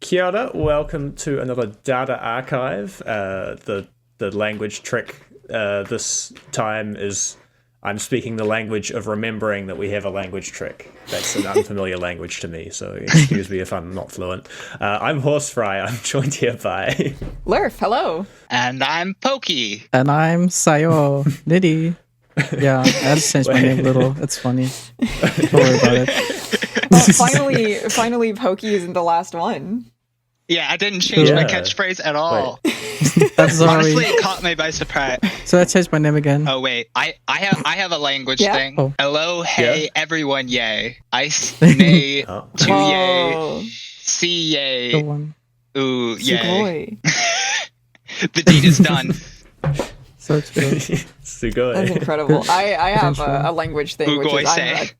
Kia ora, welcome to another Data Archive. The language trick this time is I'm speaking the language of remembering that we have a language trick. That's an unfamiliar language to me, so excuse me if I'm not fluent. I'm Horsefry. I'm joined here by... Lurf, hello. And I'm Pokey. And I'm Sayo. Niddy. Yeah, I just changed my name a little. It's funny. Don't worry about it. Well, finally, Pokey isn't the last one. Yeah, I didn't change my catchphrase at all. That's Honestly, it caught me by surprise. So I changed my name again. Oh wait, I have a language thing. Oh. Hello, hey, everyone, yay. Ice, nay, two, yay, see, yay, The one. ooh, yay. Sugoi. The deed is done. So it's good. Sugoi. That's incredible. I have a language thing, which is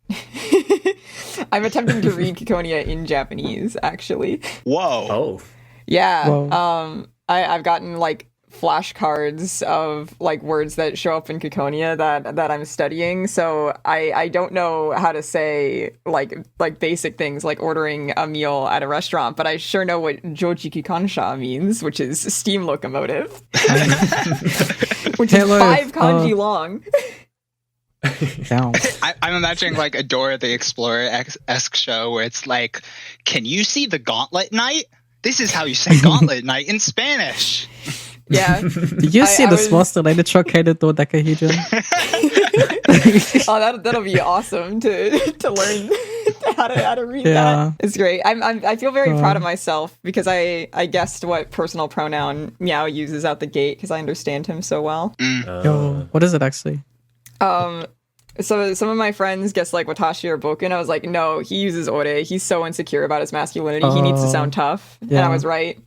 I'm attempting to read Ciconia in Japanese, actually. Whoa. Oh. Yeah. Whoa. I've gotten like flashcards of like words that show up in Ciconia that I'm studying. So I don't know how to say like basic things like ordering a meal at a restaurant, but I sure know what Joji Kikansha means, which is steam locomotive. Which is 5 kanji long. Down. I'm imagining like a Dora the Explorer-esque show where it's like, can you see the Gauntlet Knight? This is how you say Gauntlet Knight in Spanish. Yeah. Did you see this monster like the truncated dodecahedron? Oh, that'll be awesome to learn how to read that. It's great. I feel very proud of myself because I guessed what personal pronoun Meow uses out the gate because I understand him so well. Yo, what is it actually? So some of my friends guessed like Watashi or Boku, and I was like, no, he uses ore. He's so insecure about his masculinity. He needs to sound tough. Yeah. And I was right.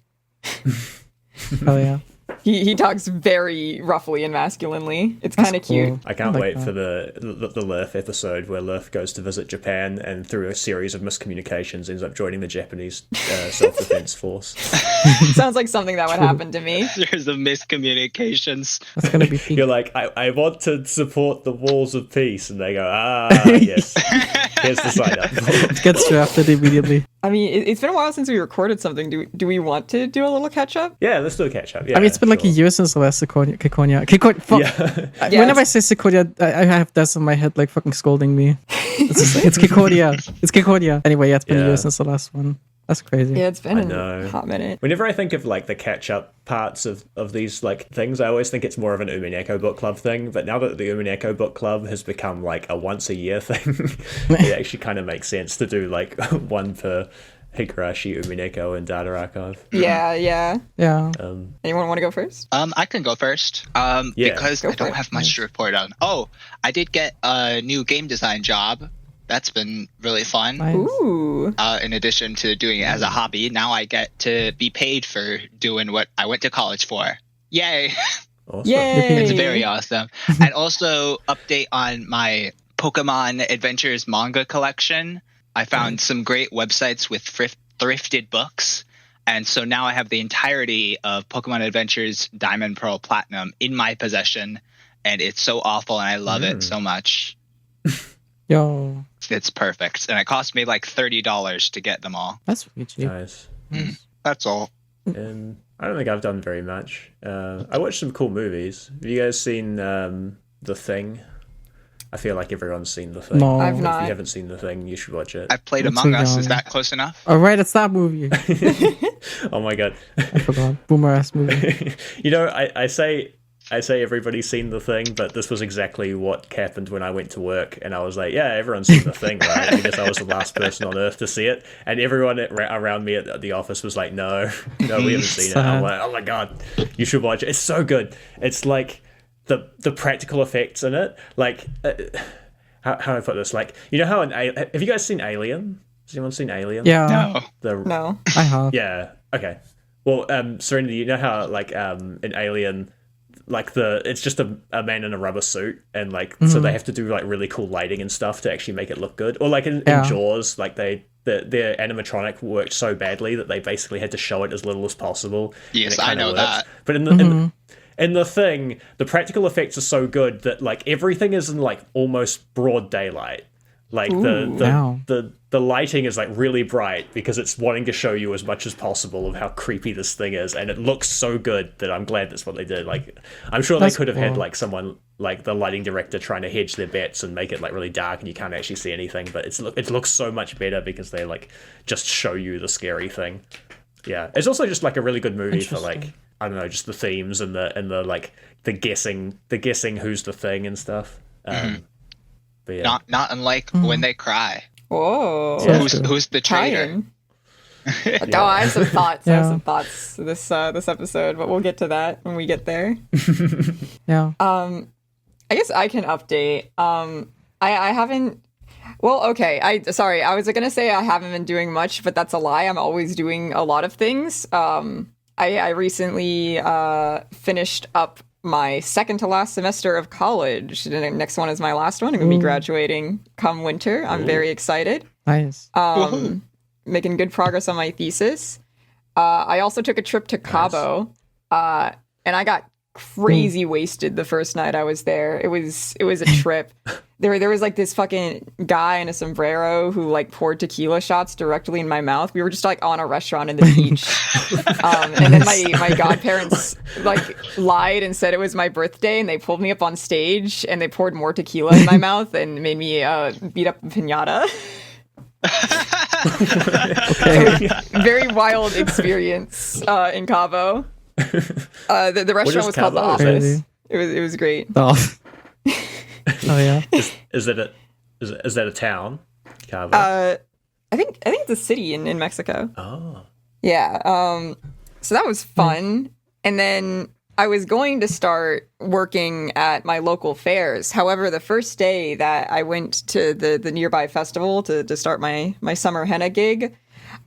Oh yeah. He talks very roughly and masculinely. It's kind of cute. I can't like wait that. for the Lurf episode where Lurf goes to visit Japan and through a series of miscommunications ends up joining the Japanese self-defense force. Sounds like something that would happen to me. There's the miscommunications. That's gonna be peak. You're like, I want to support the walls of peace, and they go, yes, here's the sign up. Gets drafted immediately. I mean, it's been a while since we recorded something. Do we want to do a little catch up? Yeah, let's do a catch up. Yeah, I mean, it's been like a year since the last Ciconia. Fuck. Yeah. Whenever I say Ciconia, I have this in my head like fucking scolding me. It's Ciconia. It's Ciconia. Anyway, yeah, it's been a year since the last one. That's crazy. Yeah, it's been a hot minute. Whenever I think of like the catch-up parts of these like things, I always think it's more of an Umineko Bookclub thing. But now that the Umineko Bookclub has become like a once-a-year thing, it actually kind of makes sense to do like one per Higurashi, Umineko, and Data Archive. Yeah. Anyone want to go first? I can go first. Because I don't have much to report on. Oh, I did get a new game design job. That's been really fun. Nice. Ooh. In addition to doing it as a hobby, now I get to be paid for doing what I went to college for. Yay! Awesome. Yay! It's very awesome. And also, update on my Pokemon Adventures manga collection. I found some great websites with thrifted books. And so now I have the entirety of Pokemon Adventures Diamond, Pearl, Platinum in my possession. And it's so awful, and I love it so much. Yo, It's perfect. And it cost me like $30 to get them all. that's really cheap. Nice. That's all. And I don't think I've done very much. I watched some cool movies. Have you guys seen The Thing? I feel like everyone's seen The Thing. No. I've If not. you haven't seen The Thing, you should watch it. I've played That's Among so Us. young. Is that close enough? All right, it's that movie. Oh my god. I forgot. Boomer ass movie. You know, I say everybody's seen The Thing, but this was exactly what happened when I went to work, and I was like, yeah, everyone's seen The Thing, right? I guess I was the last person on earth to see it, and everyone around me at the office was like, no, we haven't seen it. I'm like, oh my god, you should watch it. It's so good. It's like the practical effects in it, like how do I put this? Like, you know how have you guys seen Alien? Has anyone seen Alien? Yeah, No. I have. Yeah. Okay. Well, Serenity, you know how like in Alien, like it's just a man in a rubber suit, and like so they have to do like really cool lighting and stuff to actually make it look good. Or like in Jaws, like their animatronic worked so badly that they basically had to show it as little as possible. Yes, and it I kinda know worked. that. But in the Thing, the practical effects are so good that like everything is in like almost broad daylight. Like Ooh. Wow. the lighting is like really bright because it's wanting to show you as much as possible of how creepy this thing is, and it looks so good that I'm glad that's what they did. Like, I'm sure That's they could have had cool. like someone like the lighting director trying to hedge their bets and make it like really dark and you can't actually see anything, but it looks so much better because they like just show you the scary thing. Yeah, it's also just like a really good movie for like, I don't know, just the themes and the like the guessing who's the thing and stuff. But yeah. Not unlike When They Cry. Whoa. Yeah. Who's the traitor? Tie-in. No, I have some thoughts. I have Yeah. some thoughts this episode, but we'll get to that when we get there. Yeah. I guess I can update. I haven't. Well, okay. I was gonna say I haven't been doing much, but that's a lie. I'm always doing a lot of things. I recently finished up my second to last semester of college. The next one is my last one. I'm gonna be graduating come winter. I'm very excited. Nice. Making good progress on my thesis. I also took a trip to Cabo, and I got crazy wasted the first night I was there. It was a trip. There was like this fucking guy in a sombrero who like poured tequila shots directly in my mouth. We were just like on a restaurant in the beach, and then my godparents like lied and said it was my birthday, and they pulled me up on stage and they poured more tequila in my mouth and made me beat up a piñata. Okay. Very wild experience in Cabo. The restaurant was called The Cabo? Office. Crazy. It was great. Oh. Oh yeah. Is that a town? Cabo? I think it's a city in Mexico. Oh. Yeah. So that was fun. And then I was going to start working at my local fairs. However, the first day that I went to the nearby festival to start my summer henna gig,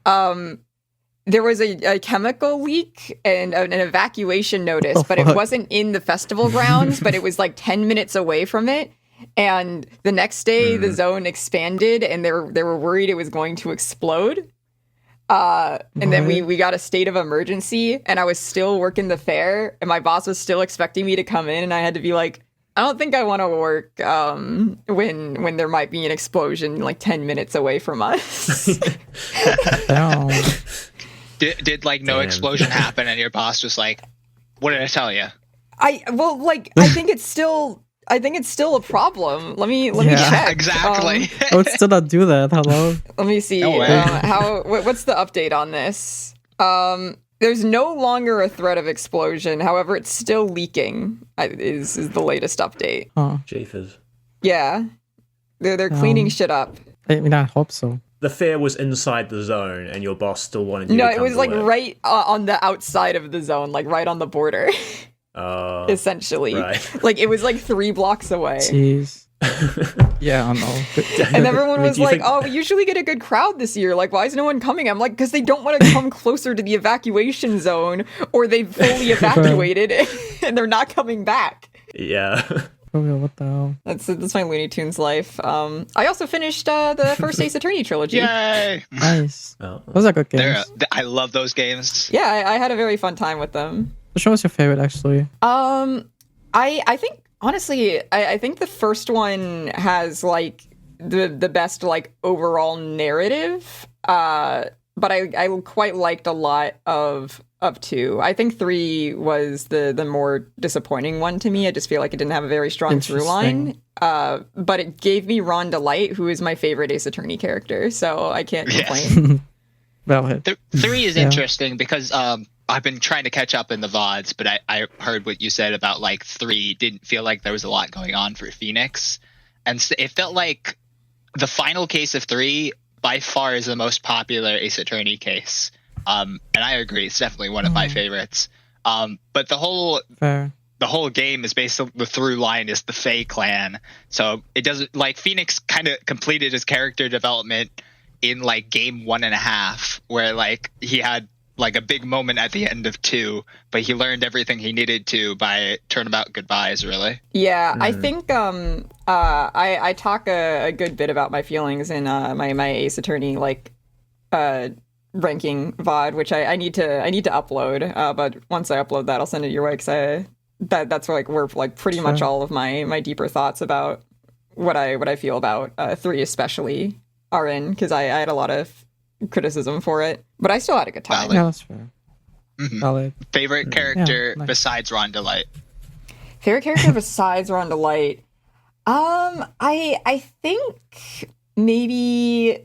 there was a chemical leak and an evacuation notice, but it wasn't in the festival grounds, but it was like 10 minutes away from it. And the next day, the zone expanded, and they were worried it was going to explode. And then we got a state of emergency, and I was still working the fair, and my boss was still expecting me to come in, and I had to be like, I don't think I want to work when there might be an explosion like 10 minutes away from us. Damn. Did like no Damn. explosion happen and your boss was like, what did I tell you? I think it's still a problem. Let me Yeah. check. Exactly. I would still not do that. Hello. Let me see. No way. What's the update on this? There's no longer a threat of explosion. However, it's still leaking. Is the latest update. Oh. Jeepers. Yeah, they're cleaning shit up. I mean, I hope so. The fair was inside the zone, and your boss still wanted you No, to it come was to like work. right on the outside of the zone, like right on the border, Oh, essentially. right. Like it was like 3 blocks away. Jeez. Yeah, I know. And everyone was do you like, think- "Oh, we usually get a good crowd this year. Like, why is no one coming?" I'm like, "Because they don't want to come closer to the evacuation zone, or they've fully evacuated and they're not coming back." Yeah. For real, what the hell? That's my Looney Tunes life. I also finished the first Ace Attorney trilogy. Yay! Nice. Oh. Those are good games. I love those games. Yeah, I had a very fun time with them. Which one was your favorite, actually? I think honestly, I think the first one has like the best like overall narrative. But I quite liked a lot of 2. I think 3 was the more disappointing one to me. I just feel like it didn't have a very strong through line. But it gave me Rhonda Light, who is my favorite Ace Attorney character, so I can't complain. Valid. 3 is Yeah. interesting because I've been trying to catch up in the VODs, but I heard what you said about like 3 didn't feel like there was a lot going on for Phoenix. And so it felt like the final case of 3 by far is the most popular Ace Attorney case. And I agree, it's definitely one of my favorites. But the whole Fair. game is based on the through line is the Fae clan. So it doesn't like Phoenix kind of completed his character development in like game 1.5, where like he had like a big moment at the end of 2, but he learned everything he needed to by Turnabout Goodbyes, really. Yeah, I think I talk a good bit about my feelings in my Ace Attorney like ranking VOD, which I need to upload. But once I upload that, I'll send it your way because that's where like pretty much all of my deeper thoughts about what I feel about 3 especially are in, because I had a lot of criticism for it, but I still had a good time. Yeah, that's fair. Mhm. Valid. Favorite character nice. besides Ron Delight? Favorite character besides Ron Delight? I think maybe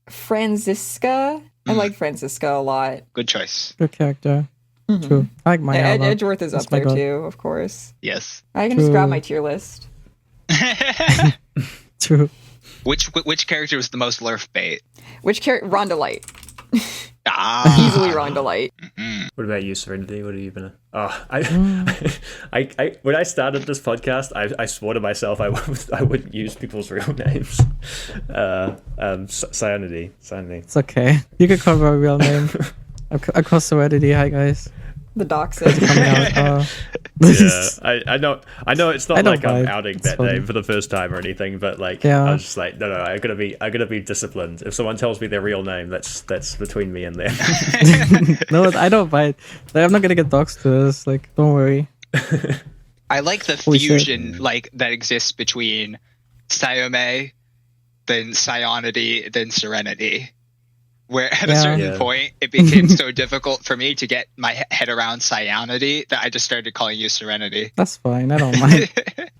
Franziska. I like Franziska a lot. Good choice. Good character. Mhm. True. I like Maya a lot. Edgeworth is That's up my there god. too, of course. Yes. I can just grab True. my tier list. True. Which character was the most Lurf bait? Which character? Ron Delight. Ah, Easily Ron Delight. What about you, Serenity? What have you been? I when I started this podcast, I swore to myself I wouldn't use people's real names. Serenity. It's okay. You can cover a real name. Across Serenity. Hi, guys. The doxing. Coming out. Yeah, I know it's not I don't like I'm mind. outing It's that fine. name for the first time or anything, but like Yeah. I was just like, no, I gotta be disciplined. If someone tells me their real name, that's between me and them. No, I don't mind. Like, I'm not gonna get doxxed to this. Like, don't worry. I like the Holy shit. fusion like that exists between Sayome, then Cyanity, then Serenity. Where at a Yeah. certain Yeah. point it became so difficult for me to get my head around Cyanity that I just started calling you Serenity. That's fine. I don't mind.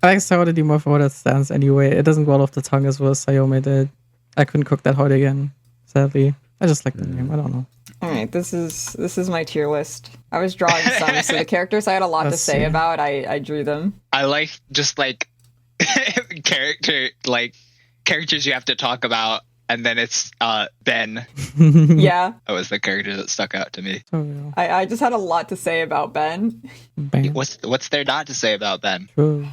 I like Serenity more for what it stands anyway. It doesn't roll off the tongue as well as Sayome did. I couldn't cook that hard again, sadly. I just like the name. I don't know. All right, this is my tier list. I was drawing some, so the characters I had a lot to Let's say see. about, I drew them. I like just like characters you have to talk about, and then it's Ben. Yeah, That was the character that stuck out to me. So real. I just had a lot to say about Ben. Bang. What's there not to say about Ben? True.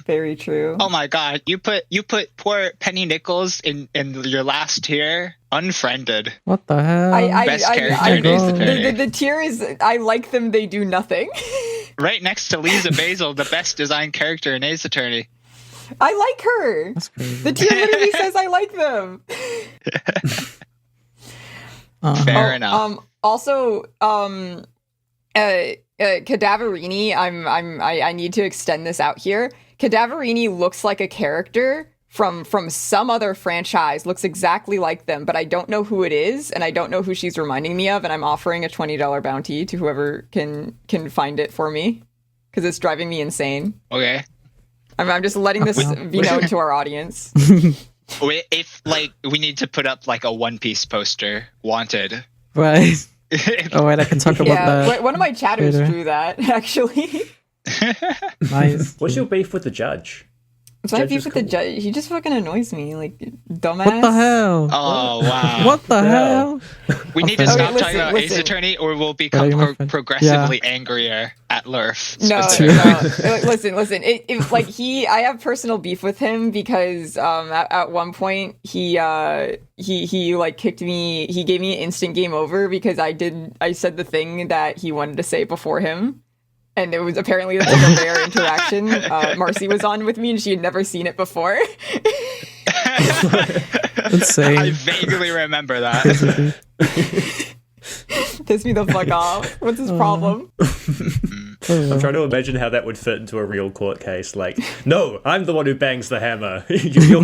Very true. Oh my god, you put poor Penny Nichols in your last tier, unfriended. What the hell? Best character in Ace Attorney. the tier is I like them, they do nothing. Right next to Lisa Basil, the best designed character in Ace Attorney. I like her. That's crazy. The tier literally says I like them. Fair enough. Also, Cadaverini, I need to extend this out here. Cadaverini looks like a character from some other franchise, looks exactly like them, but I don't know who it is, and I don't know who she's reminding me of, and I'm offering a $20 bounty to whoever can find it for me, because it's driving me insane. Okay. I'm just letting this be known to our audience. If we need to put up like a One Piece poster, wanted. Right. Oh, wait, I can talk about Yeah, that. one of my chatters later. drew that, actually. Nice. What's your beef with the judge? It's my Judge beef is with the cool. judge. He just fucking annoys me, like, dumbass. What the hell? Oh wow. What the hell? hell? We need to Okay, stop listen, talking about Ace listen. Attorney, or we'll Yeah, become you're my friend. progressively angrier at Lurf. No, specifically. listen. Like I have personal beef with him because at one point he like kicked me. He gave me an instant game over because I said the thing that he wanted to say before him, and it was apparently like a rare interaction. Marcy was on with me and she had never seen it before. Insane. I vaguely remember that. Piss me the fuck off. What's his problem? I'm trying to imagine how that would fit into a real court case. Like, no, I'm the one who bangs the hammer. Your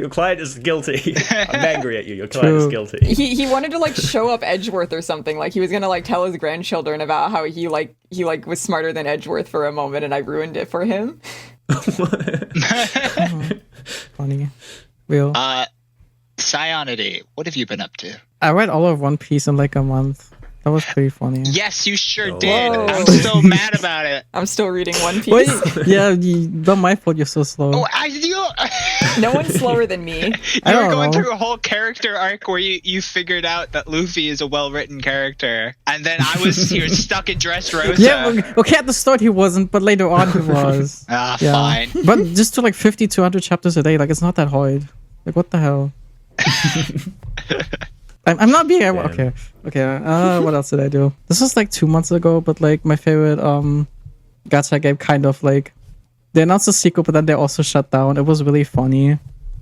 client is guilty. I'm angry at you. Your client is True. guilty. He wanted to like show up Edgeworth or something. Like he was gonna like tell his grandchildren about how he was smarter than Edgeworth for a moment, and I ruined it for him. Funny. Real. Cyanity, what have you been up to? I read all of One Piece in like a month. That was pretty funny. Yes, you sure Oh. did. Whoa. I'm so mad about it. I'm still reading One Wait, Piece. yeah, not my fault. You're so slow. Oh, No one's slower than me. you I were don't going know. through a whole character arc where you figured out that Luffy is a well-written character, and then I was here stuck in Dressrosa. Yeah, okay, at the start he wasn't, but later on he was. Ah, Yeah. fine. But just to like 50, 200 chapters a day, like it's not that hard. Like what the hell? I'm not being okay. What else did I do? This was like 2 months ago, but like my favorite gacha game kind of like they announced a sequel, but then they also shut down. It was really funny.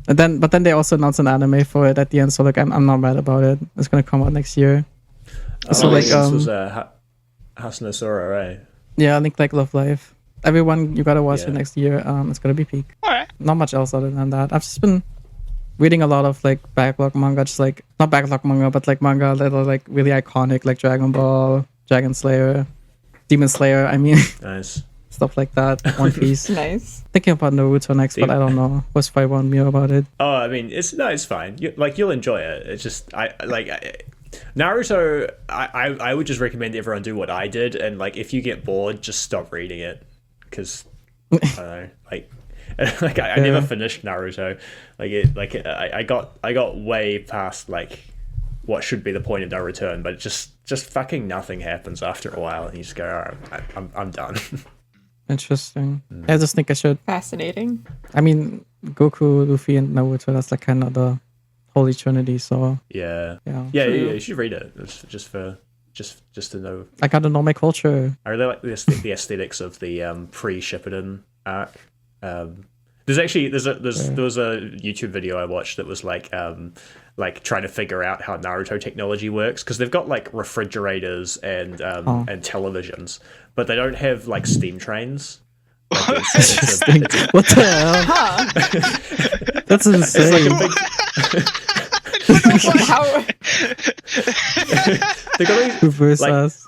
But then they also announced an anime for it at the end, so like I'm not mad about it. It's gonna come out next year. So like this was Hasuna Sora, right? yeah, I think like Love Life. everyone, you gotta watch Yeah. it next year. It's gonna be peak. All right. Not much else other than that. I've just been reading a lot of like backlog manga, just like not backlog manga, but like manga that are like really iconic, like Dragon Ball, Dragon Slayer, Demon Slayer. I mean, Nice. stuff like that. One Piece. Nice. Thinking about Naruto next, but I don't know. What's 5-1 me about it? Oh, I mean, it's fine. You'll enjoy it. It's just Naruto. I would just recommend everyone do what I did, and like if you get bored, just stop reading it, because I don't know, I never finished Naruto. I got way past like what should be the point of no return, but just fucking nothing happens after a while, and you just go, all right, I'm done. Interesting. I just think I should. Fascinating. I mean, Goku, Luffy, and Naruto. That's like kind of the holy trinity. So Yeah, yeah. you should read it. It's just to know. I gotta know my culture. I really like the aesthetics of the pre-Shippuden arc. There was a YouTube video I watched that was like trying to figure out how Naruto technology works, because they've got like refrigerators and televisions, but they don't have like steam trains. Like, What the hell? Huh. That's insane. it's like a big. How? They got these, Reverse like us.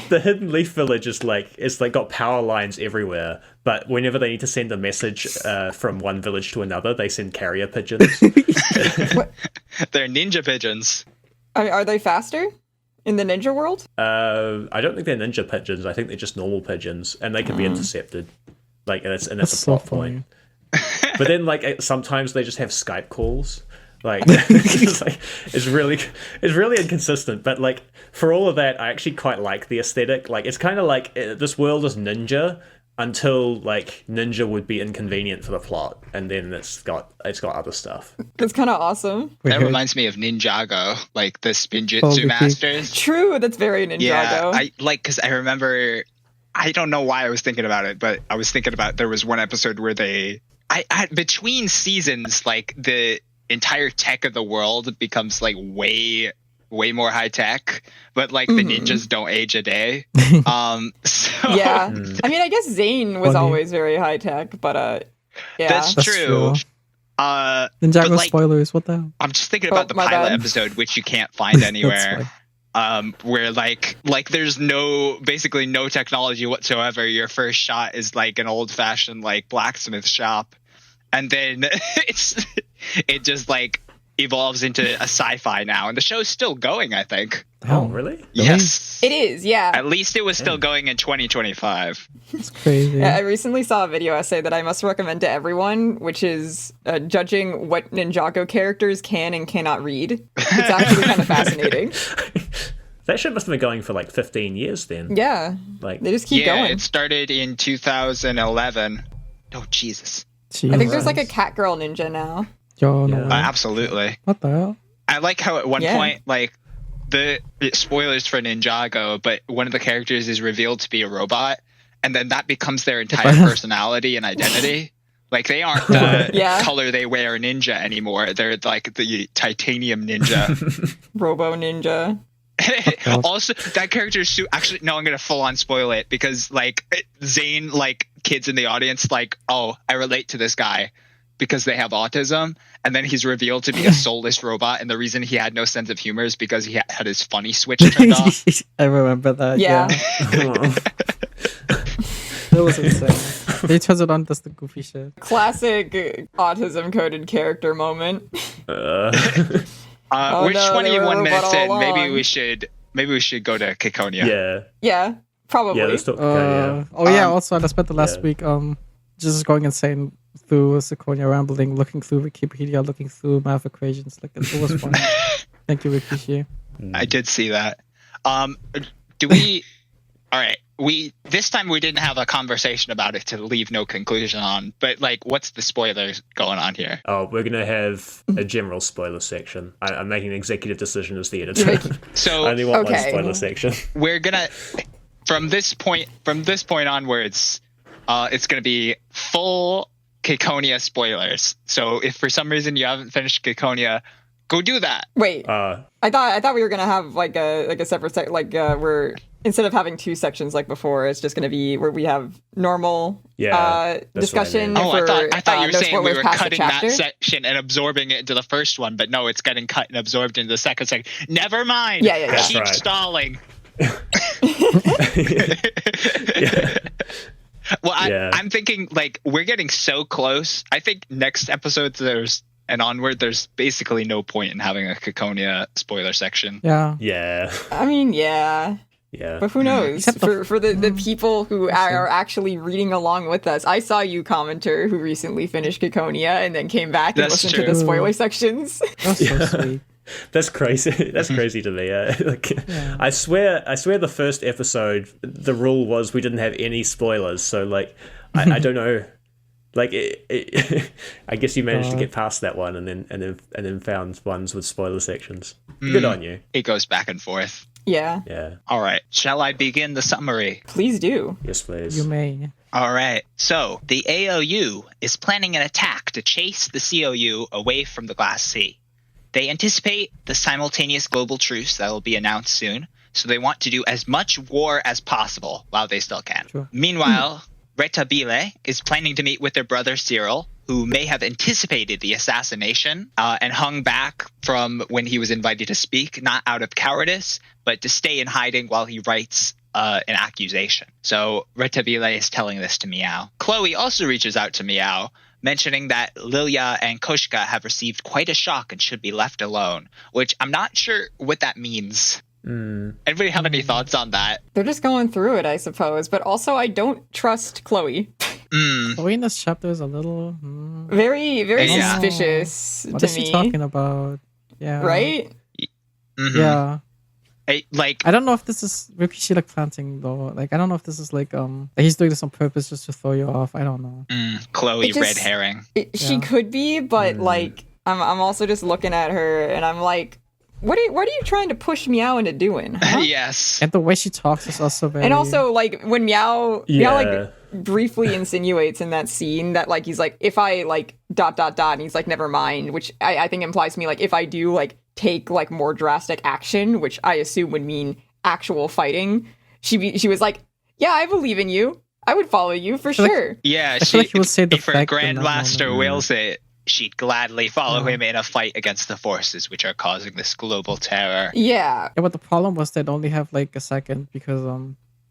the Hidden Leaf Village is like got power lines everywhere, but whenever they need to send a message from one village to another, they send carrier pigeons. They're ninja pigeons. Are they faster in the ninja world? I don't think they're ninja pigeons. I think they're just normal pigeons, and they can be intercepted. Like, and that's That's a so plot funny. point. But then, like, sometimes they just have Skype calls. Like, it's really inconsistent. But like, for all of that, I actually quite like the aesthetic. Like, it's kind of like this world is ninja until like ninja would be inconvenient for the plot, and then it's got other stuff. That's kind of awesome. That reminds me of Ninjago, like the Spinjitzu Holy masters. True, that's very Ninjago. Yeah, because I remember, I don't know why I was thinking about it, but I was thinking about there was one episode where between seasons, like the entire tech of the world becomes like way more high tech, but like the ninjas don't age a day. So Yeah. I mean, I guess Zane was Funny. always very high tech, but yeah. that's true. true. But, Ninjago like, spoilers. What the hell? I'm just thinking Oh, about the my pilot bad. episode, which you can't find That's anywhere. fine. Where like there's basically no technology whatsoever. Your first shot is like an old fashioned like blacksmith shop, and then it just like evolves into a sci-fi now, and the show's still going, I think. Oh, really? Yes, It is, yeah. at least it was still going in 2025. It's crazy. I recently saw a video essay that I must recommend to everyone, which is judging what Ninjago characters can and cannot read. It's actually kind of fascinating. That shit must have been going for like 15 years then. Yeah, Like, they just keep Yeah, going. it started in 2011. Oh Jesus! I think there's like a Jesus. Catgirl ninja now. Yo, no Yeah. way. Absolutely. What the hell? I like how at one Yeah. point, like, spoilers for Ninjago, but one of the characters is revealed to be a robot, and then that becomes their entire personality and identity. Like, they aren't the Yeah. color they wear ninja anymore. They're like the titanium ninja. Robo ninja. Also, that character is actually, no, I'm gonna full on spoil it, because like Zane, like kids in the audience, like, oh, I relate to this guy because they have autism, and then he's revealed to be a soulless robot, and the reason he had no sense of humor is because he had his funny switch turned off. I remember that. Yeah. That was insane. They turns it on, does the goofy shit. Classic autism coded character moment. uh, Oh, We're no, they were a 21 minutes robot in. all Maybe along. we should go to Ciconia. yeah. Yeah, probably. Yeah, let's talk. Okay, Oh yeah, Um, also I spent the last yeah. week just going insane through Ciconia rambling, looking through Wikipedia, looking through math equations. Like it was fun. Thank you, Rikishi. I did see that. Do we? All right. This time we didn't have a conversation about it to leave no conclusion on. But like, what's the spoilers going on here? Oh, we're gonna have a general spoiler section. I'm making an executive decision as the editor. So I only want one Okay. spoiler section. we're gonna from this point onwards, it's gonna be full Ciconia spoilers. So if for some reason you haven't finished Ciconia, go do that. Wait, Uh, I thought we were gonna have like a separate sec, like we're instead of having two sections like before, it's just going to be where we have normal discussion. Oh, I thought you were no saying we were past the cutting that chapter. section and absorbing it into the first one, but no, it's getting cut and absorbed into the second section. Never mind. Yeah. Keep right. stalling. Yeah. Well, I'm thinking like we're getting so close. I think next episode and onward, there's basically no point in having a Ciconia spoiler section. Yeah. Yeah. I mean, yeah. Yeah. But who knows? Except For the people who are actually reading along with us. I saw you, commenter, who recently finished Ciconia and then came back and That's listened true. to the spoiler sections. That's so sweet. That's crazy. That's crazy to me. I swear the first episode, the rule was we didn't have any spoilers. So like, I don't know. Like, I guess you managed to get past that one, and then found ones with spoiler sections. Good on you. It goes back and forth. Yeah. Yeah. All right. Shall I begin the summary? Please do. Yes, please. You may. All right. So the AOU is planning an attack to chase the COU away from the Glass Sea. They anticipate the simultaneous global truce that will be announced soon, so they want to do as much war as possible while they still can. Sure. Meanwhile, Retabile is planning to meet with their brother Cyril, who may have anticipated the assassination and hung back from when he was invited to speak, not out of cowardice, but to stay in hiding while he writes an accusation. So Retabile is telling this to Meow. Chloe also reaches out to Meow, mentioning that Lilia and Koshka have received quite a shock and should be left alone, which I'm not sure what that means. Anybody have any thoughts on that? They're just going through it, I suppose. But also, I don't trust Chloe. Chloe in this chapter is a little... Very, very Yeah. suspicious What to is me. she talking about? Yeah. Right? Mhm. Yeah. Like, I don't know if this is Rikishi like planting though. Like I don't know if this is like he's doing this on purpose just to throw you off. I don't know. Chloe It just- red herring. She Yeah. could be, but like, I'm also just looking at her and I'm like, what are you trying to push Meow into doing? Huh? Yes. And the way she talks is also very. And also, like, when Meow Yeah. like briefly insinuates in that scene that like he's like, if I like ... and he's like, never mind, which I think implies to me like if I do like take like more drastic action, which I assume would mean actual fighting, she was like, yeah, I believe in you. I would follow you for feel like- sure. Yeah, feel like he would say the if her fact in that Grandmaster moment. wills it, she'd gladly follow him in a fight against the forces which are causing this global terror. Yeah. Yeah, but the problem was they'd only have like a second because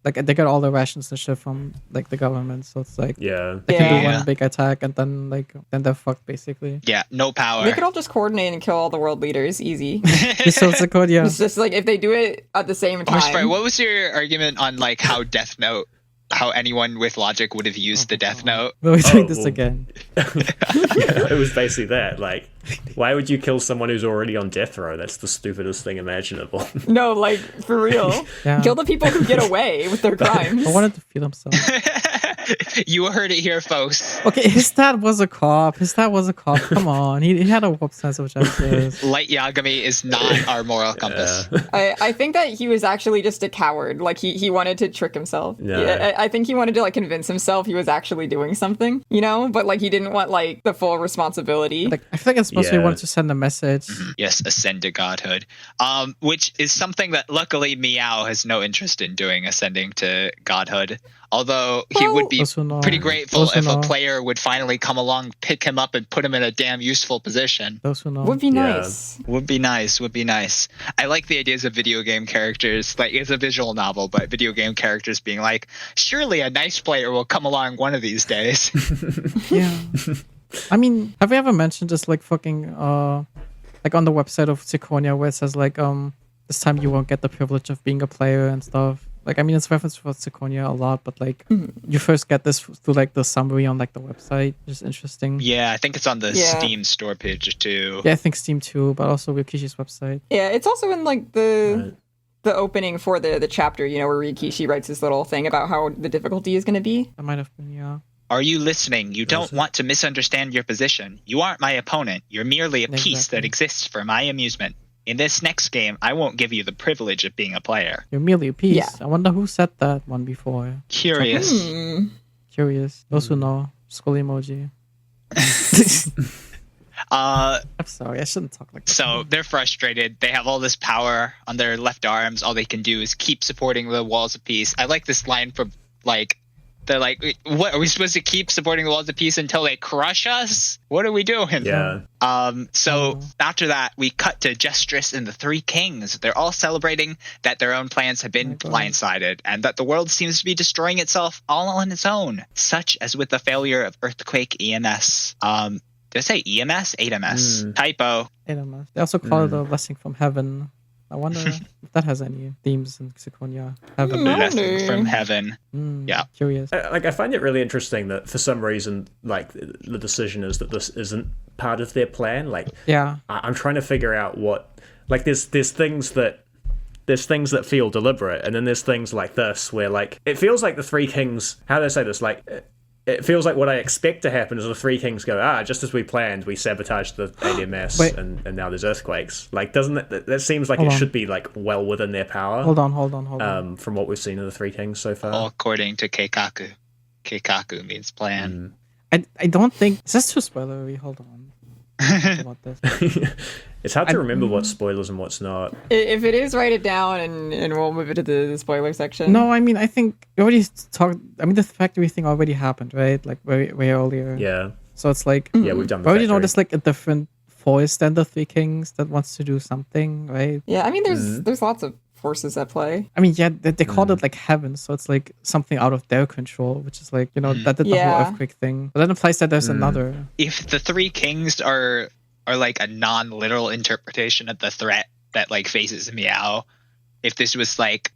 like they got all the rations and shit from like the government, so it's like Yeah. they can do Yeah. one big attack and then they're fucked basically. Yeah, no power. They could all just coordinate and kill all the world leaders. Easy. So it's like, yeah. It's just like if they do it at the same Or, Sprite, time. what was your argument on like how anyone with logic would have used the Death Note? We're doing this well. again. Yeah, it was basically that. Like, why would you kill someone who's already on death row? That's the stupidest thing imaginable. No, like for real. Yeah. Kill the people who get away with their crimes. I wanted to feel himself. You heard it here, folks. Okay, his dad was a cop. Come on, he had a warped sense of justice. Light Yagami is not our moral compass. I think that he was actually just a coward. Like he wanted to trick himself. No. Yeah, I think he wanted to like convince himself he was actually doing something, you know? But like he didn't want like the full responsibility. Like I feel like it's supposed to be Yeah. wanted to send a message. Yes, ascend to godhood. Which is something that luckily Meow has no interest in doing, ascending to godhood. Although he would be Those who know. pretty grateful Those who if a know. player would finally come along, pick him up, and put him in a damn useful position. Those who know. Would be Yeah. nice. Would be nice. Would be nice. I like the ideas of video game characters. Like, it's a visual novel, but video game characters being like, surely a nice player will come along one of these days. Yeah. I mean, have we ever mentioned just like fucking like on the website of Ciconia where it says like this time you won't get the privilege of being a player and stuff. Like I mean it's referenced for Ciconia a lot, but like you first get this through like the summary on like the website, which is interesting. Yeah, I think it's on the Yeah. Steam store page too. Yeah, I think Steam too, but also Rikishi's website. Yeah, it's also in like the opening for the chapter, you know, where Rikishi writes this little thing about how the difficulty is going to be. That might have been, yeah. Are you listening? You don't want to misunderstand your position. You aren't my opponent. You're merely a piece that Exactly. exists for my amusement. In this next game, I won't give you the privilege of being a player. You're merely a piece. Yeah. I wonder who said that one before. Curious. Hmm. Curious. Those who know. Skull emoji. Uh, I'm sorry, I shouldn't talk like that. so they're frustrated. They have all this power on their left arms. All they can do is keep supporting the walls of peace. I like this line from like, they're like, what are we supposed to keep supporting the walls of peace until they crush us? What are we doing? Yeah. So after that, we cut to Gestress and the three kings. They're all celebrating that their own plans have been blindsided and that the world seems to be destroying itself all on its own, such as with the failure of Earthquake EMS. Did I say EMS? 8MS. Typo. AMS. They also call it a blessing from heaven. I wonder if that has any themes in Ciconia. Heaven. Blessing from heaven. Yeah. Curious. I find it really interesting that for some reason, like, the decision is that this isn't part of their plan. Like, Yeah. I'm trying to figure out what, like, there's things that feel deliberate, and then there's things like this where, like, it feels like the three kings. How do I say this? Like, it feels like what I expect to happen is the three kings go, just as we planned, we sabotaged the ADMS, and now there's earthquakes. Like, doesn't that seems like should be, like, well within their power? Hold on. From what we've seen of the three kings so far. All according to Keikaku. Keikaku means plan. I don't think... Is this too spoilery? Hold on. About this. It's hard to remember what's spoilers and what's not. If it is, write it down, and we'll move it to the spoiler section. No, I mean, I think we already talked... I mean, the factory thing already happened, right? Like, way earlier. Yeah. So it's like... Yeah, we've done the we already factory. noticed, like, a different voice than the three kings that wants to do something, right? Yeah, I mean, there's lots of forces at play. I mean, yeah, they called it, like, heaven, so it's, like, something out of their control, which is, like, you know, that did the whole earthquake thing. But that implies that there's another... If the three kings are like a non-literal interpretation of the threat that like faces Meow, if this was like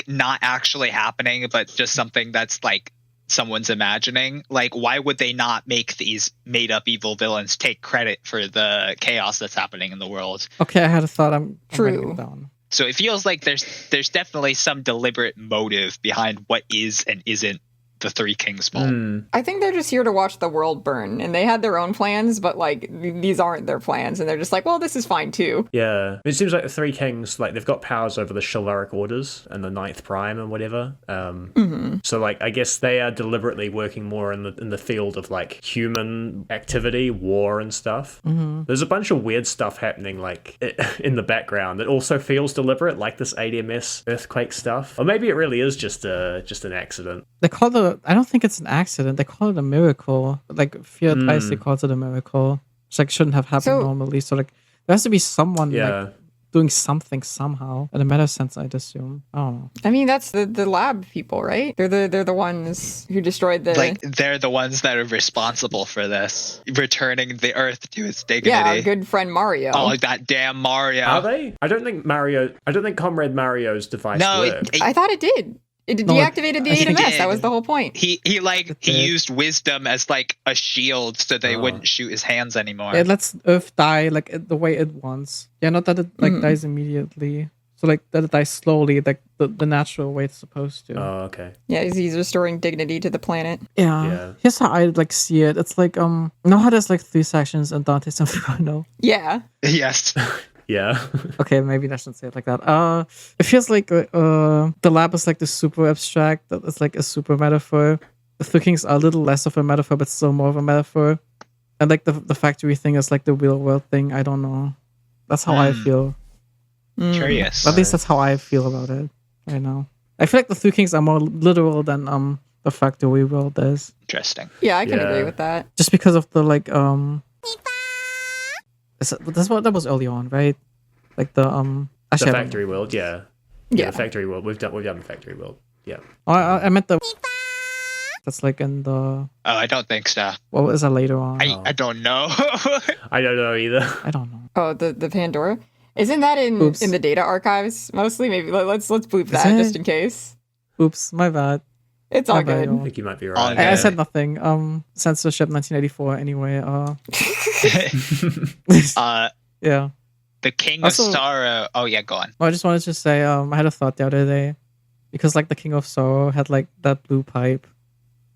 not actually happening but just something that's like someone's imagining, like why would they not make these made up evil villains take credit for the chaos that's happening in the world? Okay, I had a thought. I'm writing True. it down. So it feels like there's definitely some deliberate motive behind what is and isn't the three kings' fault. I think they're just here to watch the world burn, and they had their own plans, but like these aren't their plans, and they're just like, well, this is fine too. Yeah. It seems like the three kings, like, they've got powers over the chivalric orders and the ninth prime and whatever. So, like, I guess they are deliberately working more in the field of, like, human activity, war and stuff. There's a bunch of weird stuff happening, like, in the background that also feels deliberate, like this ADMS earthquake stuff. Or maybe it really is just an accident. They call I don't think it's an accident. They call it a miracle. Like, Fear They calls it a miracle. Which, like, shouldn't have happened normally. So, like, there has to be someone, like, doing something somehow. In a meta sense, I'd assume. I don't know. I mean, that's the lab people, right? They're the ones who destroyed the... Like, they're the ones that are responsible for this, returning the Earth to its dignity. Yeah, our good friend Mario. Oh, that damn Mario. Are they? I don't think Comrade Mario's device worked. I thought it did. It deactivated the ADMS. That was the whole point. He used wisdom as like a shield so they wouldn't shoot his hands anymore. It lets Earth die like the way it wants. Yeah, not that it like dies immediately. So like that it dies slowly, like the natural way it's supposed to. Oh, okay. Yeah, he's restoring dignity to the planet. Yeah. Here's how I like see it. It's like you know how there's like 3 sections in Dante 2.0? Yeah. Yes. Yeah. Okay, maybe I shouldn't say it like that. It feels like the lab is like the super abstract. That it's like a super metaphor. The three kings are a little less of a metaphor, but still more of a metaphor. And like the factory thing is like the real world thing. I don't know. That's how I feel. Curious. At least that's how I feel about it right now. I feel like the three kings are more literal than the factory world is. Interesting. Yeah, I can agree with that. Just because of the like that was early on, right? Like the The factory world, yeah. The factory world. We've done the factory world. Yeah. Oh, I meant the that's like in the... Oh, I don't think so. What was that later on? I don't know. I don't know either. I don't know. Oh, the Pandora? Isn't that in the data archives mostly? Maybe let's bleep that just in case. Oops, my bad. It's all good. I think you might be right. I said nothing. Censorship 1984 anyway. Yeah. The King of Sorrow. Oh yeah, go on. I just wanted to say I had a thought the other day. Because like the King of Sorrow had like that blue pipe.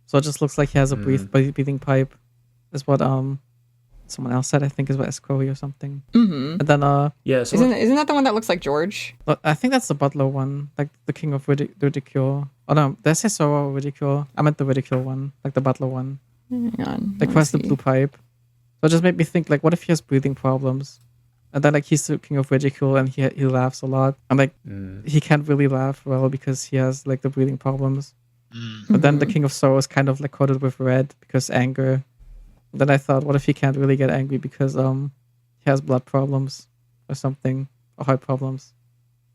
So it just looks like he has a breathing pipe. Is what someone else said, I think is what Escrowy or something. And then isn't that the one that looks like George? I think that's the butler one, like the King of Ridicule. Oh no, did I say Sorrow or Ridicule? I meant the Ridicule one, like the butler one. Hang on. Like where's the blue pipe? So So it just made me think, like, what if he has breathing problems? And then, like, he's the king of ridicule and he laughs a lot. And, like, he can't really laugh well because he has, like, the breathing problems. But then the king of sorrow is kind of, like, coded with red because anger. And then I thought, what if he can't really get angry because he has blood problems or something, or heart problems?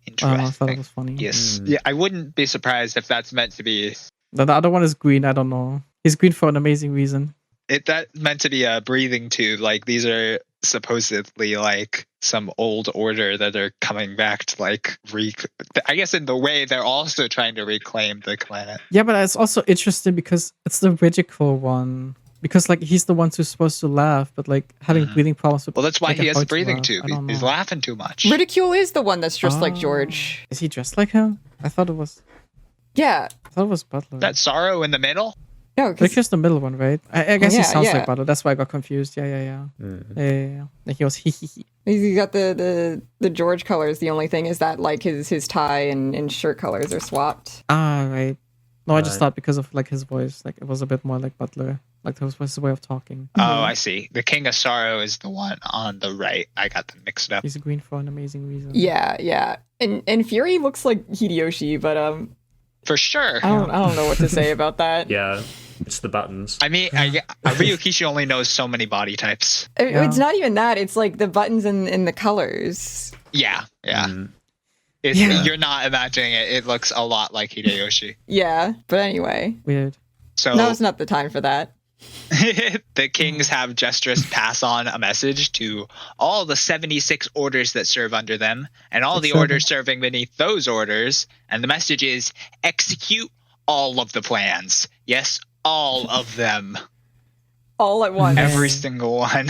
Interesting. I thought it was funny. Yes. Yeah, I wouldn't be surprised if that's meant to be... The other one is green. I don't know. He's green for an amazing reason. That's meant to be a breathing tube. Like, these are supposedly, like, some old order that are coming back to, like, I guess in the way they're also trying to reclaim the planet. Yeah, but it's also interesting because it's the ridicule one. Because, like, he's the one who's supposed to laugh, but, like, having breathing problems. Well, that's why like, he has a hard to breathing laugh. tube. I don't He's know. laughing too much. Ridicule is the one that's dressed like George. Is he dressed like him? I thought it was Butler. That sorrow in the middle? No, 'cause- Ricky's the middle one, right? I guess he Yeah, sounds yeah. like Butler. That's why I got confused. Yeah. Yeah. Like he was hee. he's got the George colors. The only thing is that like his tie and shirt colors are swapped. Ah, right. No, I just Right. thought because of like his voice, like it was a bit more like Butler. Like that was his way of talking. Oh, I see. The King of Sorrow is the one on the right. I got them mixed up. He's green for an amazing reason. Yeah. And Fury looks like Hideyoshi, but For sure. I don't know what to say about that. Yeah, it's the buttons. I mean, Ryukishi only knows so many body types. It's not even that. It's like the buttons and the colors. Yeah. Mm. You're not imagining it. It looks a lot like Hideyoshi. Yeah, but anyway, Weird. So now's not the time for that. the kings have Gestress pass on a message to all the 76 orders that serve under them and all the orders serving beneath those orders. And the message is execute all of the plans. Yes, all of them. All at once. Every single one.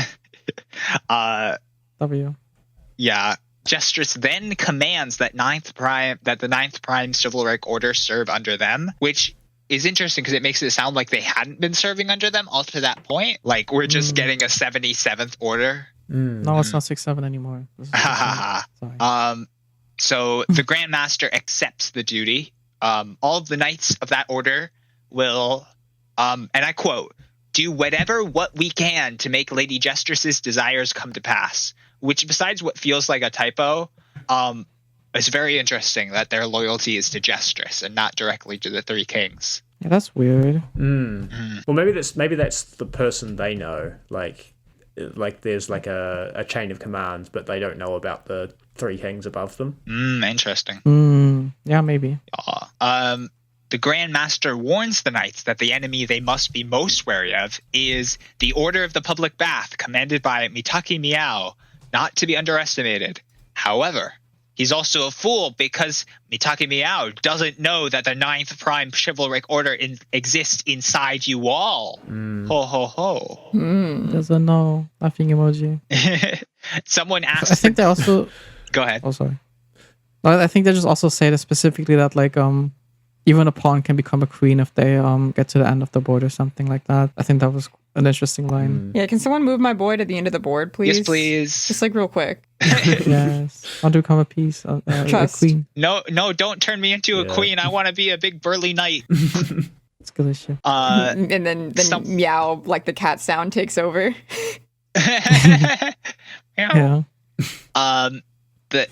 W. Yeah. Gestress then commands that the ninth prime chivalric order serve under them, which is interesting because it makes it sound like they hadn't been serving under them up to that point. Like we're just getting a 77th order. No, it's not 6-7 anymore. Sorry. So the Grand Master accepts the duty. All of the knights of that order will, and I quote, do what we can to make Lady Gestress's desires come to pass. Which, besides what feels like a typo, it's very interesting that their loyalty is to Gestress and not directly to the three kings. Yeah, that's weird. Well, maybe that's the person they know. Like there's like a chain of commands, but they don't know about the three kings above them. Interesting. Yeah, maybe. The Grand Master warns the knights that the enemy they must be most wary of is the Order of the Public Bath, commanded by Mitake Miao, not to be underestimated. However, he's also a fool because Mitake Miao doesn't know that the 9th Prime Chivalric Order exists inside you all. Ho ho ho. Doesn't know. Laughing emoji. Someone asked. I think they also. Go ahead. Oh, sorry. No, I think they just also say that specifically that like even a pawn can become a queen if they get to the end of the board or something like that. I think that was an interesting line. Yeah, can someone move my boy to the end of the board, please? Yes, please. Just like real quick. Yes. I want to become a piece, a queen. No, don't turn me into a queen. I want to be a big burly knight. It's delicious. And then meow, like the cat sound takes over. Yeah.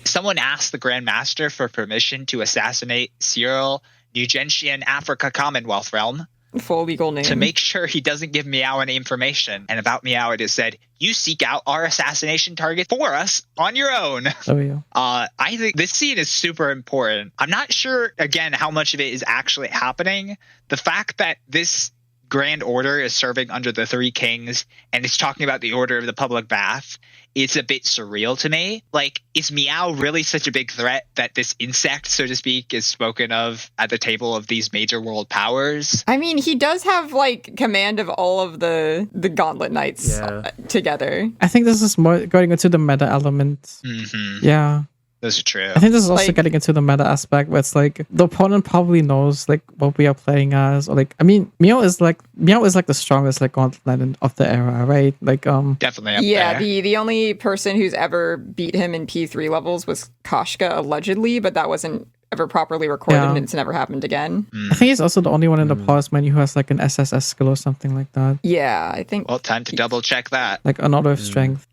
Someone asked the Grand Master for permission to assassinate Cyril Nugentian Africa Commonwealth Realm. Full legal name. To make sure he doesn't give Meow any information. And about Meow, it is said, you seek out our assassination target for us on your own. There we go. I think this scene is super important. I'm not sure, again, how much of it is actually happening. The fact that this Grand Order is serving under the Three Kings and it's talking about the Order of the Public Bath, it's a bit surreal to me. Like, is Meow really such a big threat that this insect, so to speak, is spoken of at the table of these major world powers? I mean, he does have, like, command of all of the Gauntlet Knights together. I think this is more going into the meta element. Mm-hmm. Yeah. Those are true. I think this is also Like- getting into the meta aspect where it's like the opponent probably knows like what we are playing as, or like I mean Meow is like the strongest like gauntlet of the era, right? Like Definitely up Yeah, there. the only person who's ever beat him in P3 levels was Koshka, allegedly, but that wasn't ever properly recorded, Yeah. and it's never happened again. I think he's also the only one in the pause menu who has like an SSS skill or something like that. Yeah, I think. Well, time to double check that. Like an auto of strength.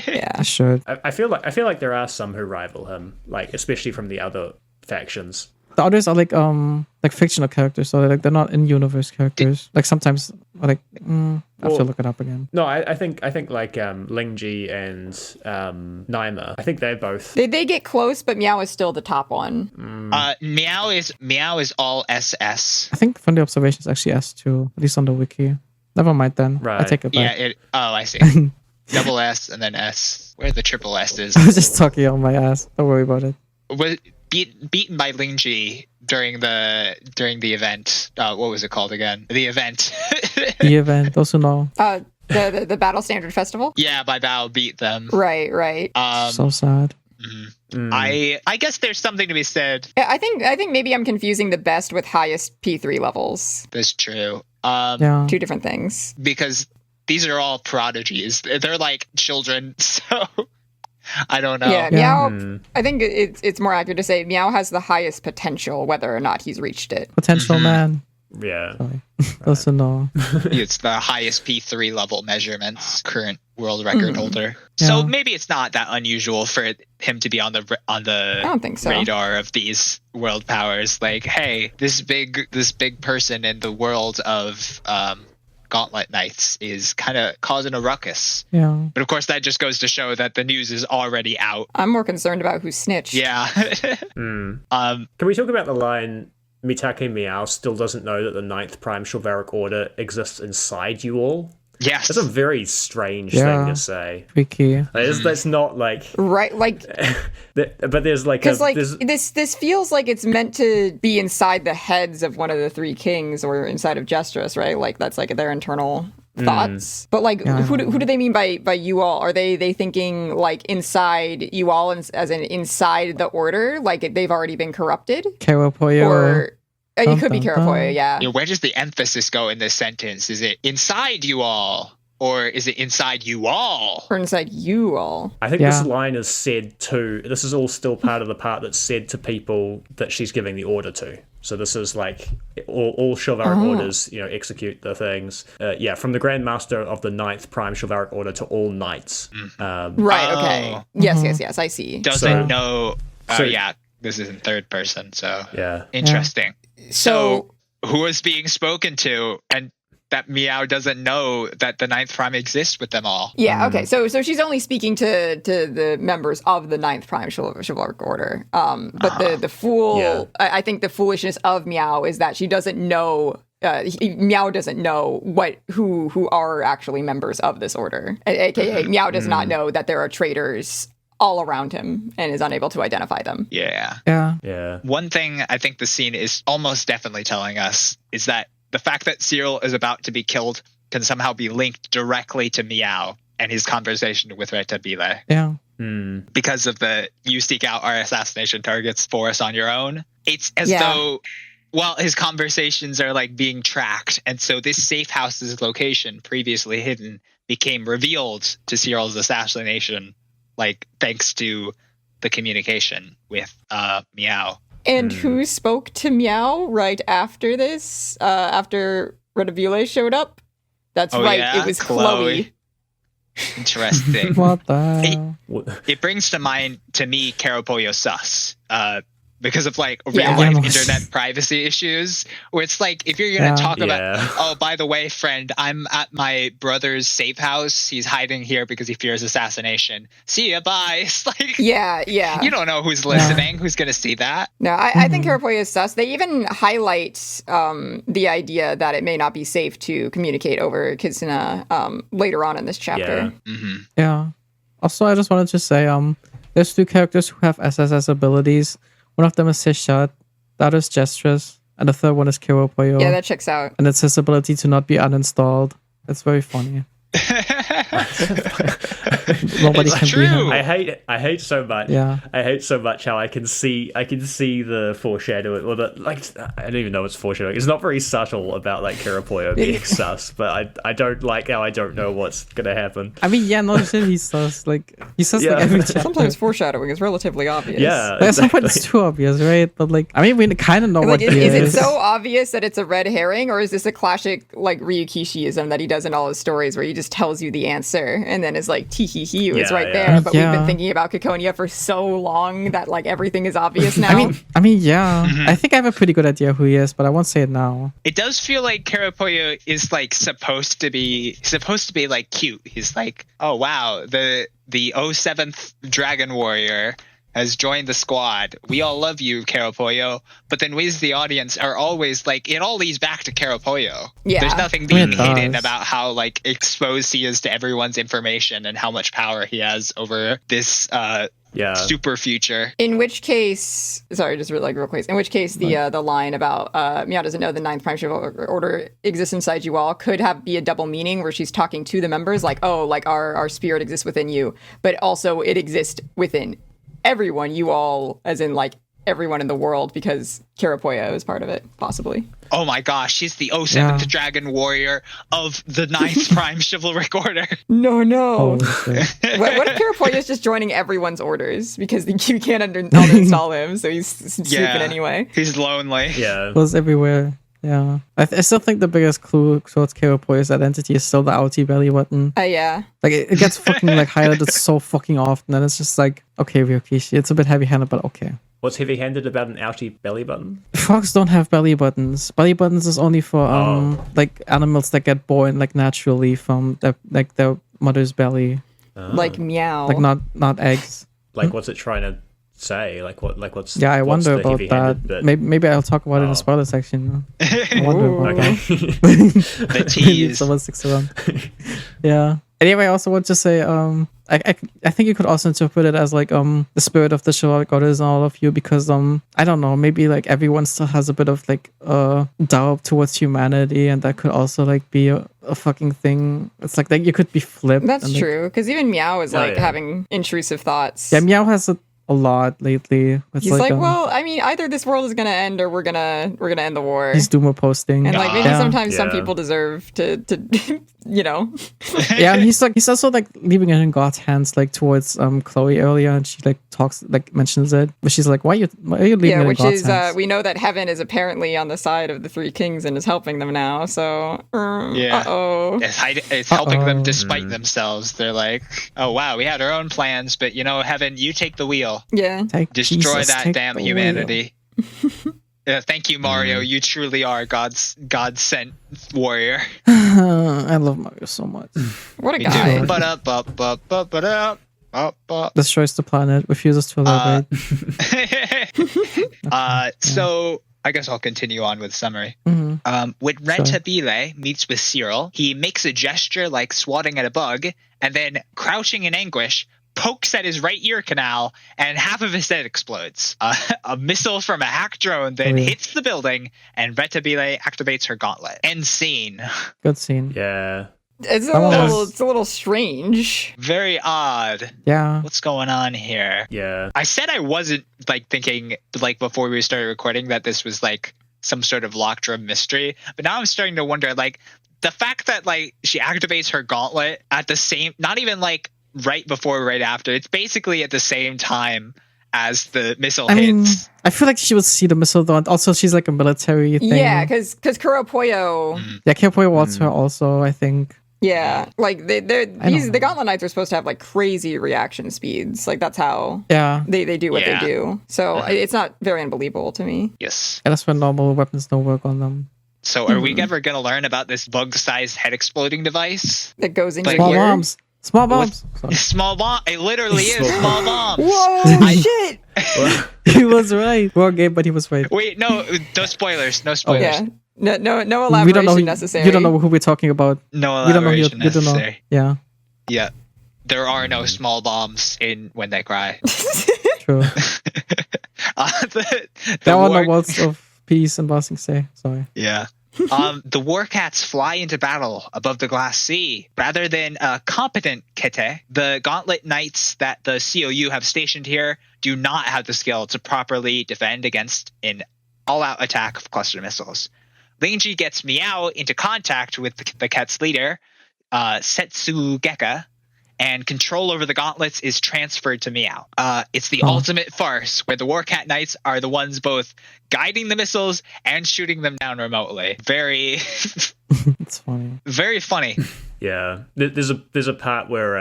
Yeah. I should. I feel like there are some who rival him, like especially from the other factions. The others are like fictional characters, so they're not in-universe characters. Like sometimes, like I have to look it up again. No, I think like Lingji and Naima. I think they're both. They get close, but Meow is still the top one. Meow is all SS. I think from the observations, actually S2, at least on the wiki. Never mind then. I Right. take it back. Yeah. I see. Double S and then S. Where the triple S is. I was just talking on my ass. Don't worry about it. Was beaten by Lingji during the event. What was it called again? The event. The event, those who know. The Battle Standard Festival. Yeah, by Bao beat them. Right. So sad. I guess there's something to be said. Yeah, I think maybe I'm confusing the best with highest P3 levels. That's true. Yeah. Two different things. Because these are all prodigies. They're like children, so I don't know. Yeah, Meow. I think it's more accurate to say Meow has the highest potential, whether or not he's reached it. Potential man. Yeah. Sorry. Those who know. It's the highest P3 level measurements, current world record holder. Yeah. So maybe it's not that unusual for him to be on the I don't think so. radar of these world powers. Like, hey, this big person in the world of Gauntlet Knights is kind of causing a ruckus. Yeah. But of course, that just goes to show that the news is already out. I'm more concerned about who snitched. Yeah. Can we talk about the line, Mitake Meow still doesn't know that the 9th Prime Chivalric Order exists inside you all? Yes. That's a very strange Yeah. thing to say. Tricky. That's not like... Right, like, But there's like... because like there's, this feels like it's meant to be inside the heads of one of the three kings or inside of Gestress, right? Like that's like their internal thoughts. But like, who do they mean by you all? Are they thinking like inside you all, as in inside the order, like they've already been corrupted, Karapoyo. or it could be Dun, dun, Karapoyo, yeah. Yeah, where does the emphasis go in this sentence? Is it inside you all? Or is it inside you all? Or inside you all. I think Yeah. this line is said to... This is all still part of the part that's said to people that she's giving the order to. So this is like all chivalric orders, execute the things. From the Grand Master of the 9th Prime Chivalric Order to all knights. Right, okay. Yes, I see. Doesn't know... this is in third person, so... Yeah. Interesting. So Who is being spoken to, and that Meow doesn't know that the 9th Prime exists with them all. yeah, okay. So she's only speaking to the members of the 9th Prime Chivalric Order. But the fool, Yeah. I think the foolishness of Meow is that she doesn't know. Meow doesn't know who are actually members of this order. AKA, Meow does not know that there are traitors all around him and is unable to identify them. Yeah. Yeah. Yeah. One thing I think the scene is almost definitely telling us is that the fact that Cyril is about to be killed can somehow be linked directly to Meow and his conversation with Retabile. Yeah. Because of the you seek out our assassination targets for us on your own. It's as Yeah. though, well, his conversations are like being tracked. And so this safe house's location, previously hidden, became revealed to Cyril's assassination, like thanks to the communication with Meow. And who spoke to Meow right after this? After Retabile showed up? That's right. Yeah? It was Chloe. Interesting. What the hell? It brings to mind, to me, Karapoyo sus. Because of like real Yeah. life Yeah. internet privacy issues, where it's like, if you're going to talk about, oh, by the way, friend, I'm at my brother's safe house. He's hiding here because he fears assassination. See ya, bye. It's like, Yeah. you don't know who's listening, who's going to see that. No, I think Karapoyo is sus. They even highlight the idea that it may not be safe to communicate over Kitsuna later on in this chapter. Yeah. Yeah. Also, I just wanted to say, there's two characters who have SSS abilities. One of them is Sishat, the other is Gestress, and the third one is Karapoyo. Yeah, that checks out. And it's his ability to not be uninstalled. It's very funny. Nobody It's can true. be him. I hate so much. Yeah. I hate so much how I can see the foreshadowing, or I don't even know it's foreshadowing. It's not very subtle about like Karapoyo being sus, but I don't like how I don't know what's gonna happen. I mean, yeah, no shit, he says like Yeah. every chapter. Sometimes foreshadowing is relatively obvious. Yeah, Like, at some point exactly. it's too obvious, right? But like, I mean, we kind of know Like, what is he it is. so obvious that it's a red herring, or is this a classic like Ryukishiism that he does in all his stories, where he just tells you the answer and then is like, tee hee hee, it's Yeah, right yeah. there. But we've Yeah. been thinking about Ciconia for so long that like everything is obvious now. I mean, yeah. I think I have a pretty good idea who he is, but I won't say it now. It does feel like Karapoyo is like supposed to be like cute. He's like, oh wow, the 07th Dragon Warrior has joined the squad. We all love you, Karapoyo. But then we as the audience are always like, it all leads back to Karapoyo. Yeah. There's nothing being It hidden does. about how like exposed he is to everyone's information and how much power he has over this Yeah. super future. In which case, sorry, just real quick. In which case, the line about Meow doesn't know the ninth prime shield order exists inside you all could be a double meaning, where she's talking to the members, like, oh, like our spirit exists within you, but also it exists within everyone, you all, as in like everyone in the world, because Karapoyo is part of it, possibly. Oh my gosh, she's the 07th Yeah. Dragon Warrior of the 9th Prime Chivalric Order. No. Oh, shit. What if Karapoyo is just joining everyone's orders because you can't uninstall him, so he's stupid anyway? He's lonely. Yeah. Was everywhere. Yeah. I still think the biggest clue towards Karapoyo's identity is still the outie belly button. Yeah. Like, it gets fucking like highlighted so fucking often, and it's just like, okay, Ryokishi, it's a bit heavy-handed, but okay. What's heavy-handed about an outie belly button? Frogs don't have belly buttons. Belly buttons is only for like animals that get born like naturally from their mother's belly, Like Meow. like not eggs. Like, what's it trying to say? What's Yeah, I what's wonder the about heavy-handed that. bit? Maybe I'll talk about it in the spoiler section. I wonder about Okay. that. The Maybe tease. someone sticks around. Yeah. Anyway, I also want to say, I think you could also interpret it as like the spirit of the chivalric order is in all of you, because I don't know, maybe like everyone still has a bit of like doubt towards humanity, and that could also like be a fucking thing. It's like you could be flipped. That's and, like, true, because even Meow is like yeah. having intrusive thoughts. Yeah, Meow has it a lot lately. It's He's like, well, I mean, either this world is gonna end or we're gonna end the war. he's Doomer posting. And like maybe Yeah. sometimes some Yeah. people deserve to you know. Yeah, and he's also like leaving it in God's hands, like towards Chloe earlier, and she like mentions it, but she's like, why are you leaving Yeah, it in which God's is hands? we know that heaven is apparently on the side of the three kings and is helping them now. So Yeah. uh-oh. It's helping them Uh-oh. despite themselves. They're like, oh wow, we had our own plans, but heaven, you take the wheel. Yeah. Take Destroy Jesus, that take damn the humanity. Thank you, Mario. You truly are God's God-sent warrior. wheel. I love Mario so much. What a Me guy. too. Ba-da-ba-ba-ba-ba-da. Destroys the planet, refuses to elaborate. So I guess I'll continue on with summary. Mhm. When Rentabile meets with Cyril, he makes a gesture like swatting at a bug, and then, crouching in anguish, pokes at his right ear canal, and half of his head explodes. A missile from a hack drone then Oh, yeah. hits the building, and Rentabile activates her gauntlet. End scene. Good scene. Yeah. It's a That one little was- it's a little strange. Very odd. Yeah. What's going on here? Yeah. I said I wasn't like thinking like before we started recording that this was like some sort of Lockdrum mystery, but now I'm starting to wonder like the fact that like she activates her gauntlet at the same, not even like right before, right after. It's basically at the same time as the missile I mean, hits. I feel like she would see the missile though. And also, she's like a military thing. Yeah, because Kuropoyo, Yeah, Kirapoyo wants her also, I think. yeah, like I don't the know. Gauntlet Knights are supposed to have like crazy reaction speeds. Like that's how Yeah. they do what Yeah. they do. So it's not very unbelievable to me. Yes. And that's when normal weapons don't work on them. So are we ever going to learn about this bug-sized head exploding device? That goes into Like, Small here. bombs. Small bombs. Sorry. Small bomb. It literally is small bombs. Whoa, shit! He was right. Wrong game, but he was right. Wait, no spoilers. No spoilers. Yeah, no We elaboration don't know. necessary. You don't know who we're talking about. No You don't know. You elaboration don't know. necessary. Yeah. Yeah. There are no small bombs in When They Cry. True. The There are war- no words of peace and Bossing say. Sorry. Yeah. The war cats fly into battle above the glass sea. Rather than a competent kete, the gauntlet knights that the COU have stationed here do not have the skill to properly defend against an all-out attack of cluster missiles. Linji gets Meow into contact with the cat's leader, Setsugeka, and control over the gauntlets is transferred to Meow. It's the ultimate farce where the War Cat Knights are the ones both guiding the missiles and shooting them down remotely. Very It's funny. Very funny. Yeah, there's a part where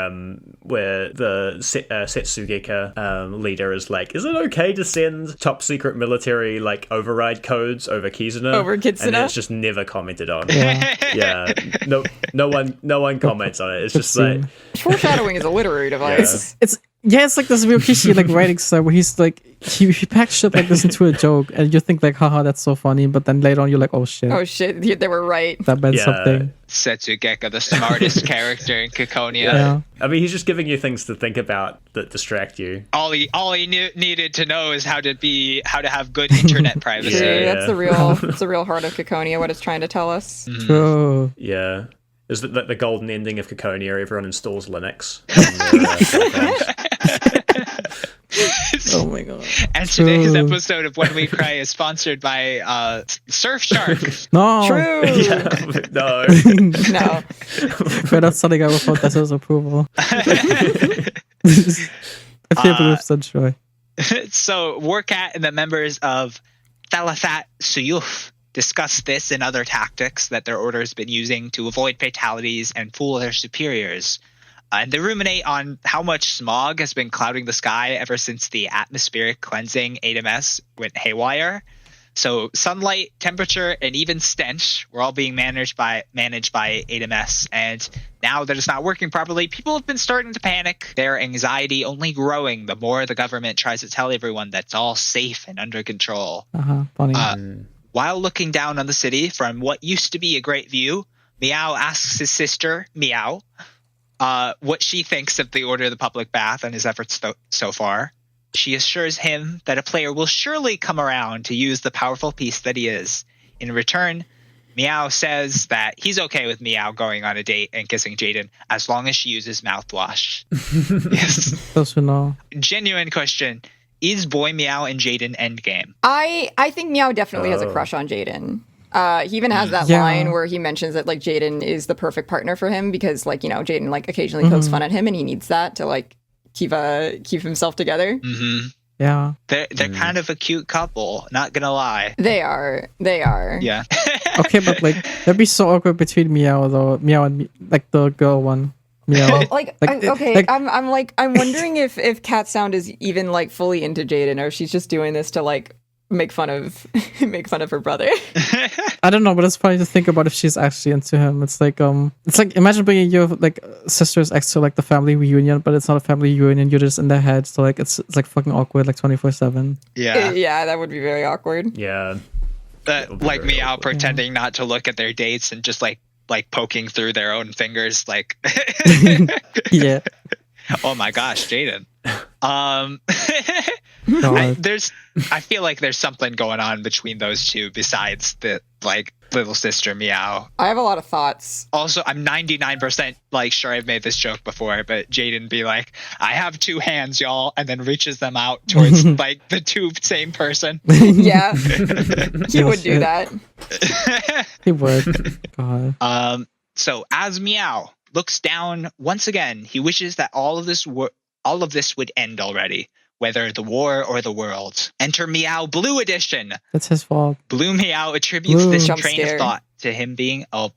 the Setsugeka leader is like, is it okay to send top secret military like override codes over Kizuna? Over Kitsuna? And it's just never commented on. Yeah. Yeah, no one comments on it. It's just like Foreshadowing is a literary device. It's like this Ryokishi like writing style where he's like he packs shit like this into a joke and you think like haha that's so funny, but then later on you're like oh shit They were right. that meant something. Setsugeka, the smartest character in Ciconia. Yeah. I mean, he's just giving you things to think about that distract you. All he needed to know is how to have good internet privacy. True, Yeah. that's the real heart of Ciconia, what it's trying to tell us. True. Yeah. Is that the golden ending of Ciconia? Everyone installs Linux. Oh my god. And today's episode of When We Cry is sponsored by Surfshark. No. True. Yeah, no. No. We're not starting out without Tessa's approval. I feel with such joy. So Warcat and the members of Thalathat Suyuf discuss this and other tactics that their order has been using to avoid fatalities and fool their superiors. And they ruminate on how much smog has been clouding the sky ever since the atmospheric cleansing AMS went haywire. So sunlight, temperature, and even stench were all being managed by AMS. And now that it's not working properly, people have been starting to panic. Their anxiety only growing the more the government tries to tell everyone that it's all safe and under control. Funny. While looking down on the city from what used to be a great view, Meow asks his sister, Meow, what she thinks of the Order of the Public Bath and his efforts so far. She assures him that a player will surely come around to use the powerful piece that he is. In return, Meow says that he's okay with Meow going on a date and kissing Jaden as long as she uses mouthwash. Yes. Those who know. Genuine question. Is Boy Meow and Jaden endgame? I think Meow definitely has a crush on Jaden. He even has that line where he mentions that like Jaden is the perfect partner for him because like, you know, Jaden like occasionally pokes fun at him and he needs that to like keep himself together. Mm-hmm. Yeah. They're kind of a cute couple, not gonna lie. They are. Yeah. Okay, but like that'd be so awkward between Meow and like the girl one. Meow. Well, I'm wondering if Cat Sound is even like fully into Jaden or if she's just doing this to like make fun of her brother. I don't know, but it's funny to think about if she's actually into him. It's like imagine bringing your like sister's ex to like the family reunion, but it's not a family reunion. You're just in their head, so like it's like fucking awkward, like 24/7. Yeah. Yeah, that would be very awkward. Yeah. Like Meow pretending not to look at their dates and just like poking through their own fingers, like. Yeah. Oh my gosh, Jaden. I feel like there's something going on between those two besides the like little sister Meow. I have a lot of thoughts. Also, I'm 99% like sure I've made this joke before, but Jaden be like, I have two hands, y'all, and then reaches them out towards like the two same person. Yeah. He would do that. He would. God. So as Meow looks down once again, he wishes that all of this would end already, whether the war or the world. Enter Meow Blue Edition. That's his fault. Blue Meow attributes this Jump train scare. of thought to him being to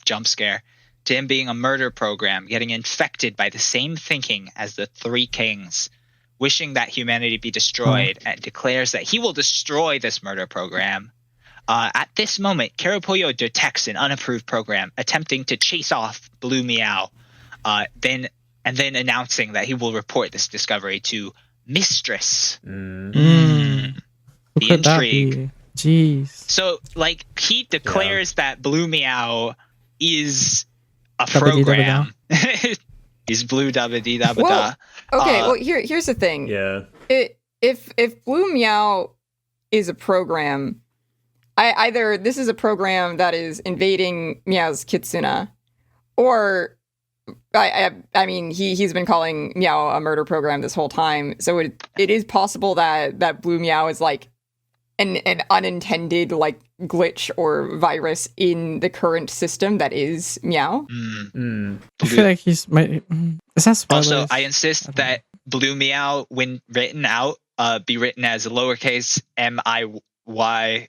him being a murder program, getting infected by the same thinking as the Three Kings, wishing that humanity be destroyed, and declares that he will destroy this murder program. At this moment, Karapoyo detects an unapproved program attempting to chase off Blue Meow, then announcing that he will report this discovery to Mistress. The intrigue. Jeez. So, like, he declares that Blue Meow is a Dabba-dee program. He's Blue Dabba Dee Dabba Da. Okay, well here's the thing. Yeah. If Blue Meow is a program, either this is a program that is invading Meow's kitsuna, or I mean he's been calling Meow a murder program this whole time. So it is possible that Blue Meow is like an unintended like glitch or virus in the current system that is Meow. I feel like he's my. Is that spoilers? Also, I insist that Blue Meow, when written out, be written as lowercase MIY,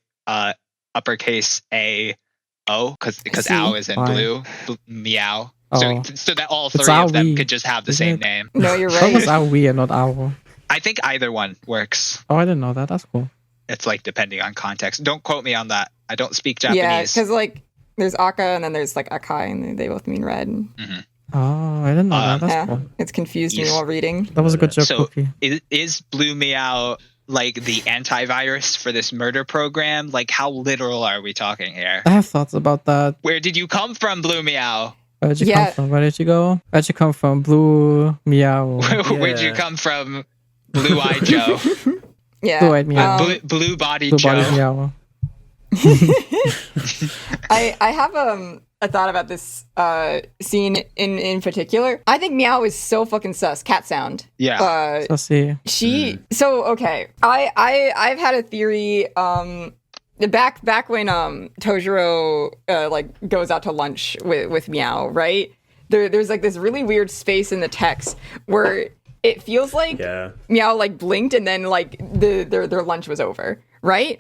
uppercase AO, because ow is in blue. Meow. Oh. So that all three of them could just have the same name. No, you're That right. was Aoi and not Owl. I think either one works. Oh, I didn't know that. That's cool. It's like depending on context. Don't quote me on that. I don't speak Yeah, Japanese. because like there's Aka and then there's like Akai, and they both mean red. Oh, I didn't know that. That's Yeah, cool. it's confused me Yes. while reading. That was a good joke, So Cookie. is Blue Meow like the antivirus for this murder program? Like, how literal are we talking here? I have thoughts about that. Where did you come from, Blue Meow? Where did you Yeah. come from? Where did you go? Where'd you come from? Blue Meow. Where'd you come from, Blue Eyed Joe? Yeah, Blue-eyed Meow. Blue Body Blue Joe. body Meow. I have a thought about this scene in particular. I think Meow is so fucking sus. Cat sound. Yeah. So see. So okay. I've had a theory. Back when Tojiro like goes out to lunch with Meow, right? There's like this really weird space in the text where it feels like Meow like blinked and then like their lunch was over, right?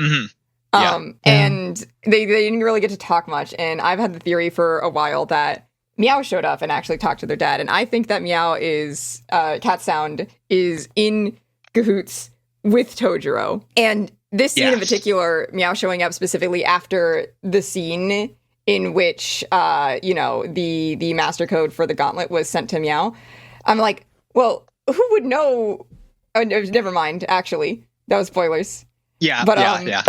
And they didn't really get to talk much. And I've had the theory for a while that Meow showed up and actually talked to their dad. And I think that Meow is Cat Sound is in cahoots with Tojiro. And this scene in particular, Meow showing up specifically after the scene in which the master code for the gauntlet was sent to Meow. I'm like, well, who would know? Oh, never mind. Actually, that was spoilers. Yeah. But yeah.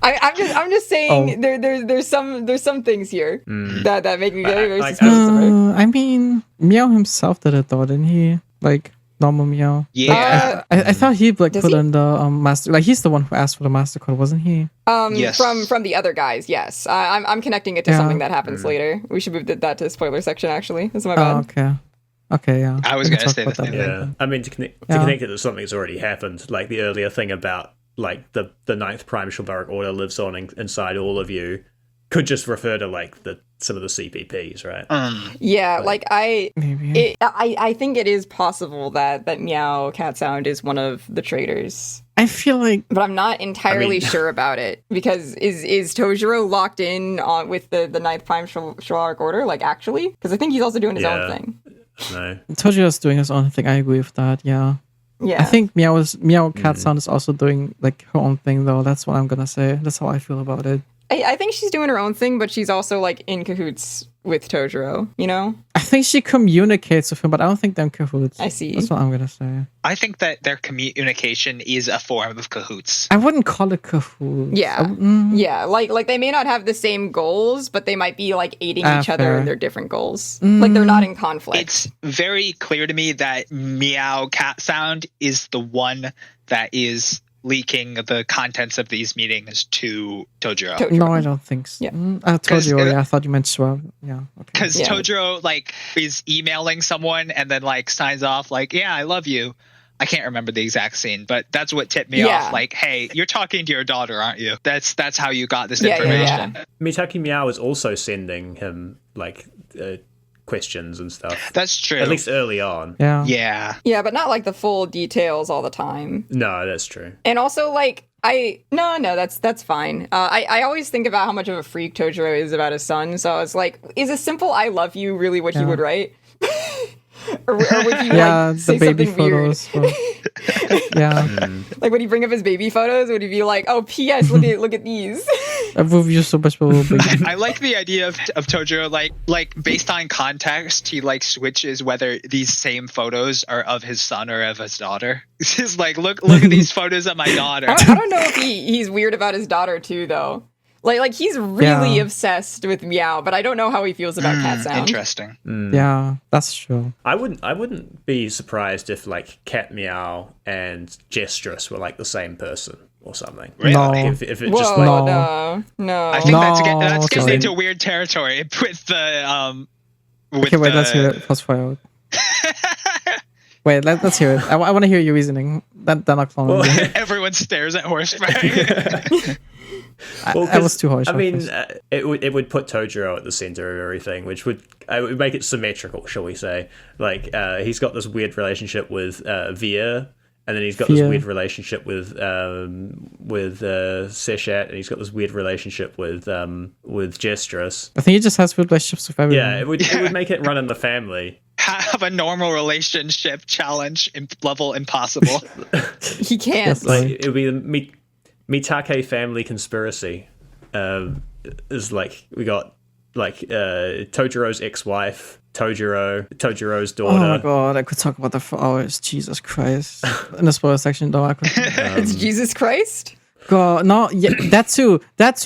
I'm just saying there's some things here that make me very, very suspicious of her. I mean, Meow himself did it though, didn't he? Like normal Meow. Yeah. I thought he like Does put he? in the master. Like he's the one who asked for the master code, wasn't he? Yes. From the other guys, yes. I'm connecting it to something that happens later. We should move that to spoiler section. Actually, that's my Oh, bad. okay, yeah. I was We can gonna talk say the about same that. thing. I mean, to connect it to something that's already happened, like the earlier thing about like the ninth prime Chivalric Order lives on inside all of you, could just refer to like some of the CPPs, right? Yeah, like I think it is possible that Meow Cat Sound is one of the traitors. I feel like But I'm not entirely sure about it, because is Tojiro locked in on with the ninth prime Chivalric Order, like actually? Because I think he's also doing his own thing. No. Tojiro's doing his own thing. I agree with that. Yeah. Yeah. I think Meow Cat Sound is also doing like her own thing though. That's what I'm gonna say. That's how I feel about it. I think she's doing her own thing, but she's also like in cahoots with Tojiro, you know? I think she communicates with him, but I don't think they're in cahoots. I see. That's what I'm gonna say. I think that their communication is a form of cahoots. I wouldn't call it cahoots. Yeah. Yeah, like they may not have the same goals, but they might be like aiding each other fair. in their different goals. Like they're not in conflict. It's very clear to me that Meow Cat Sound is the one that is leaking the contents of these meetings to Tojiro. No, I don't think so. Yeah. I told you already. I thought you meant Schwab. Yeah. Okay. Because Yeah. Tojiro like is emailing someone and then like signs off like, "Yeah, I love you." I can't remember the exact scene, but that's what tipped me off. Like, hey, you're talking to your daughter, aren't you? That's how you got this information. Yeah. Mitaki Meow is also sending him like questions and stuff. That's true. At least early on. Yeah. Yeah. Yeah, but not like the full details all the time. No, that's true. And also, like, that's fine. I always think about how much of a freak Tojiro is about his son. So I was like, is a simple "I love you" really what he would write? or would he Yeah, like say the baby something weird? photos. Yeah. Like, would he bring up his baby photos? Would he be like, "Oh, P.S. Look at these"? I love you so much, baby. I like the idea of Tojiro, like based on context, he like switches whether these same photos are of his son or of his daughter. It's just like, look at these photos of my daughter. I don't know if he's weird about his daughter too, though. Like he's really obsessed with Meow, but I don't know how he feels about Cat Sound. Interesting. Yeah, that's true. I wouldn't be surprised if like Cat Meow and Gestrous were like the same person or something. Really? No. If it Whoa, just like no. I think that's getting sorry. into weird territory with the with Okay, wait, the... let's hear it. Fast forward. Wait, let's hear it. I want to hear your reasoning. Then I'll clone it. Everyone stares at horseback. I was too harsh. I mean, it would put Tojiro at the center of everything, which would make it symmetrical, shall we say? Like he's got this weird relationship with Veer, and then he's got this weird relationship with Seshat, and he's got this weird relationship with Gestrous. I think he just has weird relationships with everyone. Yeah, it would make it run in the family. Have a normal relationship challenge level impossible. He can't. Yes. Like it would be the Mitake family conspiracy. Is like we got like Tojiro's ex-wife, Tojiro's daughter. Oh my god, I could talk about that for hours. Jesus Christ. In the spoiler section, though, I could. It's Jesus Christ. God, no, yeah, that too,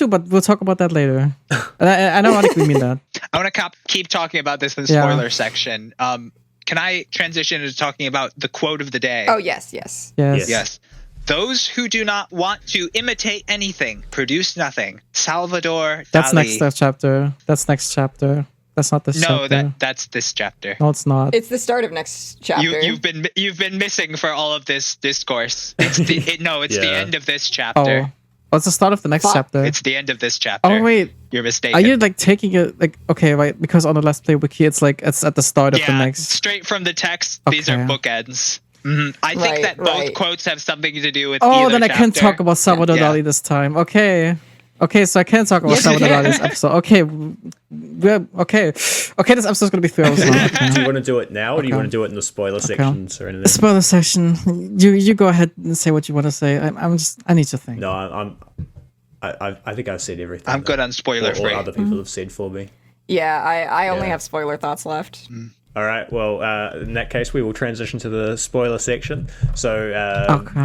but we'll talk about that later. I don't want to mean that. I want to keep talking about this in the spoiler section. Can I transition into talking about the quote of the day? Oh, yes. Yes. Those who do not want to imitate anything produce nothing. Salvador That's Dali. next chapter. That's next chapter. That's not this chapter. No, that's this chapter. No, it's not. It's the start of next chapter. You've been missing for all of this discourse. It's the end of this chapter. Oh, it's the start of the next chapter. It's the end of this chapter. Oh wait, you're mistaken. are you like taking it like okay, right? Because on the Let's Play wiki, it's like it's at the start of the next. Straight from the text. Okay. These are bookends. Mm-hmm. I think that both quotes have something to do with. Oh, either then I chapter. can talk about Salvador Dali this time. Okay, so I can talk about Salvador Dali's episode. Okay, okay. This episode's gonna be 3 hours long. Okay. Do you want to do it now, or do you want to do it in the spoiler sections or anything? Spoiler section. You go ahead and say what you want to say. I need to think. No, I think I've said everything. I'm good on spoiler free. Or other people have said for me. Yeah, I only have spoiler thoughts left. All right. Well, in that case, we will transition to the spoiler section. So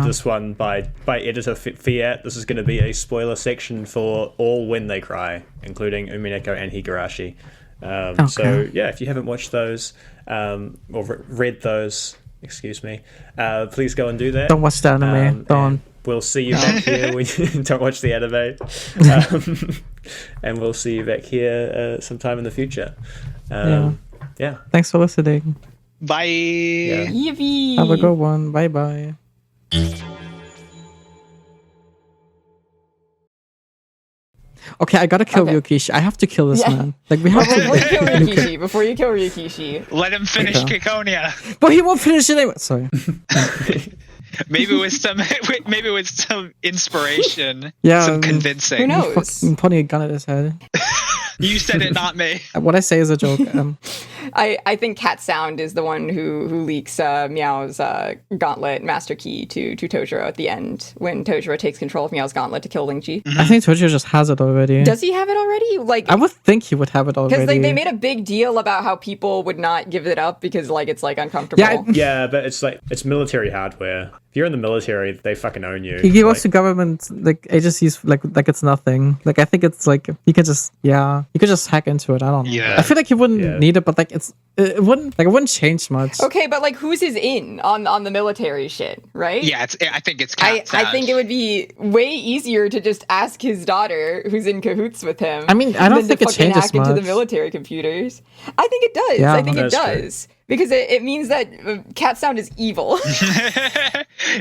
this one by editor Fiat. This is going to be a spoiler section for all When They Cry, including Umineko and Higurashi. So yeah, if you haven't watched those or read those, excuse me, please go and do that. Don't watch the anime. Don't. We'll see you back here when you don't watch the anime. And we'll see you back here sometime in the future. Yeah. Thanks for listening. Bye. Yeah. Yippee. Have a good one. Bye bye. Okay, I gotta kill Ryukishi. I have to kill this man. Like we have to. Before you kill Ryukishi. Let him finish Ciconia. But he won't finish it anyway. Sorry. Maybe with some inspiration. Yeah. Some convincing. Who knows? Fucking pointing a gun at his head. You said it, not me. What I say is a joke. I think Cat Sound is the one who leaks Meow's gauntlet master key to Tojiro at the end when Tojiro takes control of Meow's gauntlet to kill Lingji. I think Tojiro just has it already. Does he have it already? Like I would think he would have it already. Because they made a big deal about how people would not give it up because it's uncomfortable. Yeah, but it's military hardware. If you're in the military, they fucking own you. He goes to government agencies like it's nothing. Like I think it's like you can just you could just hack into it. I don't know. Yeah. I feel like he wouldn't need it, but it wouldn't change much. Okay, but who's his in on the military shit, right? Yeah, I think it's Cat Sound. I think it would be way easier to just ask his daughter, who's in cahoots with him. I mean, I don't think it changes hack into much. the military computers. I think it does. Yeah, I think it that's does. Because it means that Cat Sound is evil.